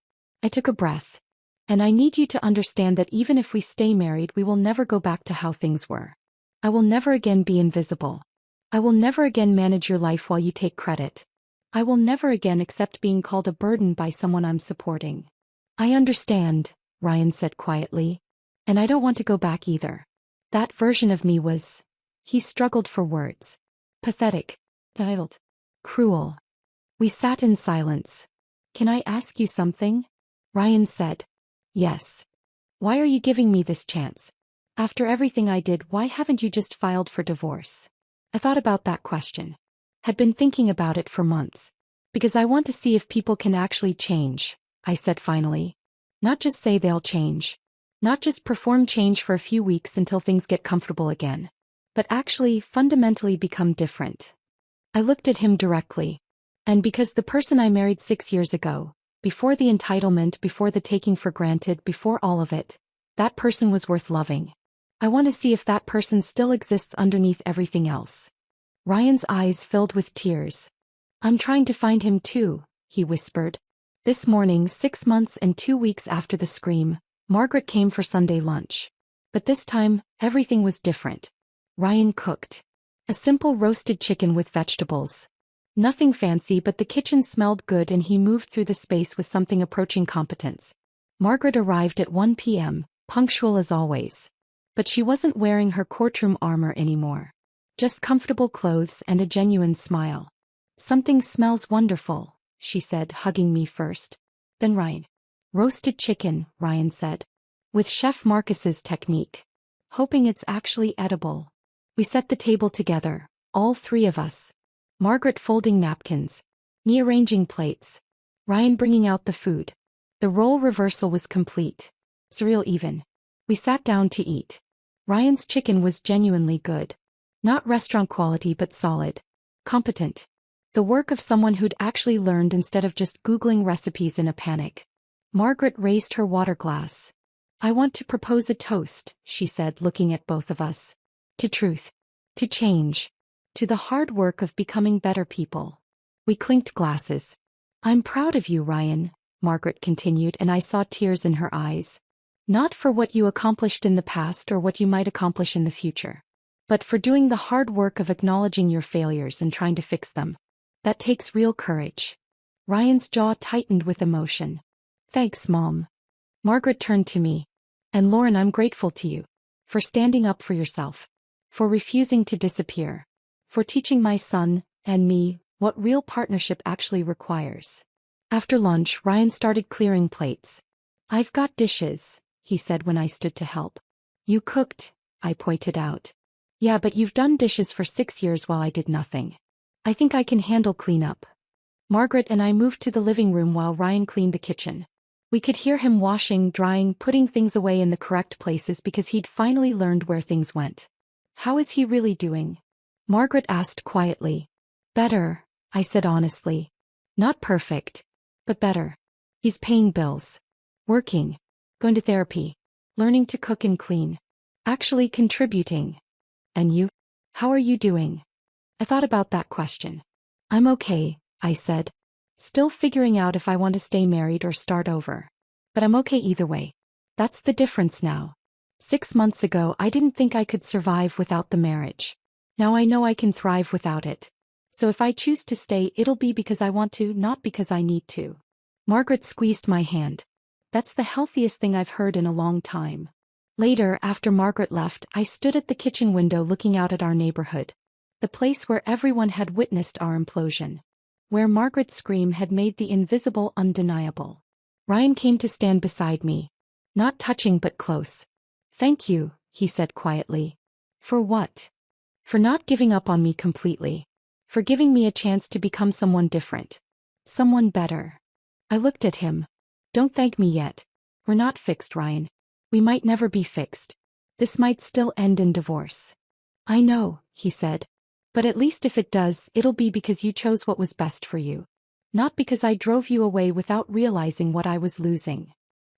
I took a breath. And I need you to understand that even if we stay married, we will never go back to how things were. I will never again be invisible. I will never again manage your life while you take credit. I will never again accept being called a burden by someone I'm supporting. I understand, Ryan said quietly. And I don't want to go back either. That version of me was... He struggled for words. Pathetic. Dialed. Cruel. We sat in silence. Can I ask you something? Ryan said. Yes. Why are you giving me this chance? After everything I did, why haven't you just filed for divorce? I thought about that question. Had been thinking about it for months. Because I want to see if people can actually change, I said finally. Not just say they'll change. Not just perform change for a few weeks until things get comfortable again. But actually, fundamentally become different. I looked at him directly. And because the person I married 6 years ago, before the entitlement, before the taking for granted, before all of it, that person was worth loving. I want to see if that person still exists underneath everything else. Ryan's eyes filled with tears. I'm trying to find him too, he whispered. This morning, 6 months and 2 weeks after the scream, Margaret came for Sunday lunch. But this time, everything was different. Ryan cooked. A simple roasted chicken with vegetables. Nothing fancy, but the kitchen smelled good and he moved through the space with something approaching competence. Margaret arrived at 1 p.m., punctual as always. But she wasn't wearing her courtroom armor anymore. Just comfortable clothes and a genuine smile. Something smells wonderful, she said, hugging me first. Then Ryan. Roasted chicken, Ryan said. With Chef Marcus's technique. Hoping it's actually edible. We set the table together, all three of us. Margaret folding napkins. Me arranging plates. Ryan bringing out the food. The role reversal was complete. Surreal even. We sat down to eat. Ryan's chicken was genuinely good. Not restaurant quality but solid. Competent. The work of someone who'd actually learned instead of just Googling recipes in a panic. Margaret raised her water glass. I want to propose a toast, she said, looking at both of us. To truth. To change. To the hard work of becoming better people. We clinked glasses. I'm proud of you, Ryan, Margaret continued, and I saw tears in her eyes. Not for what you accomplished in the past or what you might accomplish in the future. But for doing the hard work of acknowledging your failures and trying to fix them. That takes real courage. Ryan's jaw tightened with emotion. Thanks, Mom. Margaret turned to me. And Lauren, I'm grateful to you. For standing up for yourself. For refusing to disappear. For teaching my son, and me, what real partnership actually requires. After lunch, Ryan started clearing plates. I've got dishes, he said when I stood to help. You cooked, I pointed out. Yeah, but you've done dishes for 6 years while I did nothing. I think I can handle cleanup. Margaret and I moved to the living room while Ryan cleaned the kitchen. We could hear him washing, drying, putting things away in the correct places because he'd finally learned where things went. How is he really doing? Margaret asked quietly. Better, I said honestly. Not perfect, but better. He's paying bills. Working. Going to therapy. Learning to cook and clean. Actually contributing. And you? How are you doing? I thought about that question. I'm okay, I said. Still figuring out if I want to stay married or start over. But I'm okay either way. That's the difference now. 6 months ago I didn't think I could survive without the marriage. Now I know I can thrive without it. So if I choose to stay, it'll be because I want to, not because I need to. Margaret squeezed my hand. That's the healthiest thing I've heard in a long time. Later, after Margaret left, I stood at the kitchen window looking out at our neighborhood. The place where everyone had witnessed our implosion. Where Margaret's scream had made the invisible undeniable. Ryan came to stand beside me. Not touching but close. Thank you, he said quietly. For what? For not giving up on me completely. For giving me a chance to become someone different. Someone better. I looked at him. Don't thank me yet. We're not fixed, Ryan. We might never be fixed. This might still end in divorce. I know, he said. But at least if it does, it'll be because you chose what was best for you. Not because I drove you away without realizing what I was losing.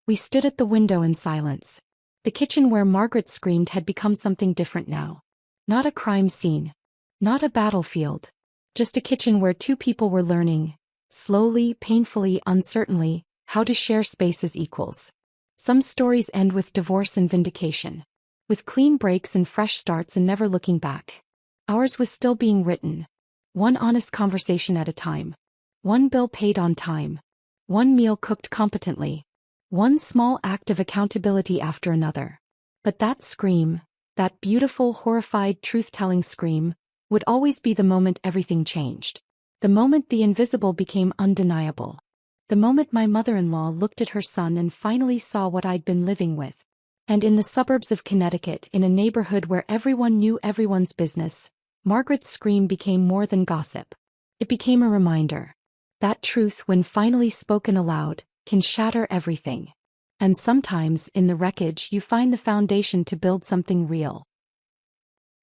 We stood at the window in silence. The kitchen where Margaret screamed had become something different now. Not a crime scene. Not a battlefield. Just a kitchen where two people were learning, slowly, painfully, uncertainly, how to share space as equals. Some stories end with divorce and vindication. With clean breaks and fresh starts and never looking back. Ours was still being written. One honest conversation at a time. One bill paid on time. One meal cooked competently. One small act of accountability after another. But that scream, that beautiful, horrified, truth-telling scream, would always be the moment everything changed. The moment the invisible became undeniable. The moment my mother-in-law looked at her son and finally saw what I'd been living with. And in the suburbs of Connecticut, in a neighborhood where everyone knew everyone's business, Margaret's scream became more than gossip. It became a reminder. That truth, when finally spoken aloud, can shatter everything. And sometimes, in the wreckage, you find the foundation to build something real.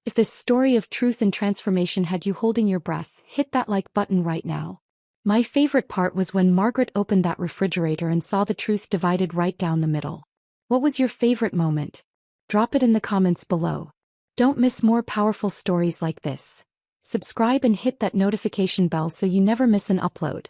If this story of truth and transformation had you holding your breath, hit that like button right now. My favorite part was when Margaret opened that refrigerator and saw the truth divided right down the middle. What was your favorite moment? Drop it in the comments below. Don't miss more powerful stories like this. Subscribe and hit that notification bell so you never miss an upload.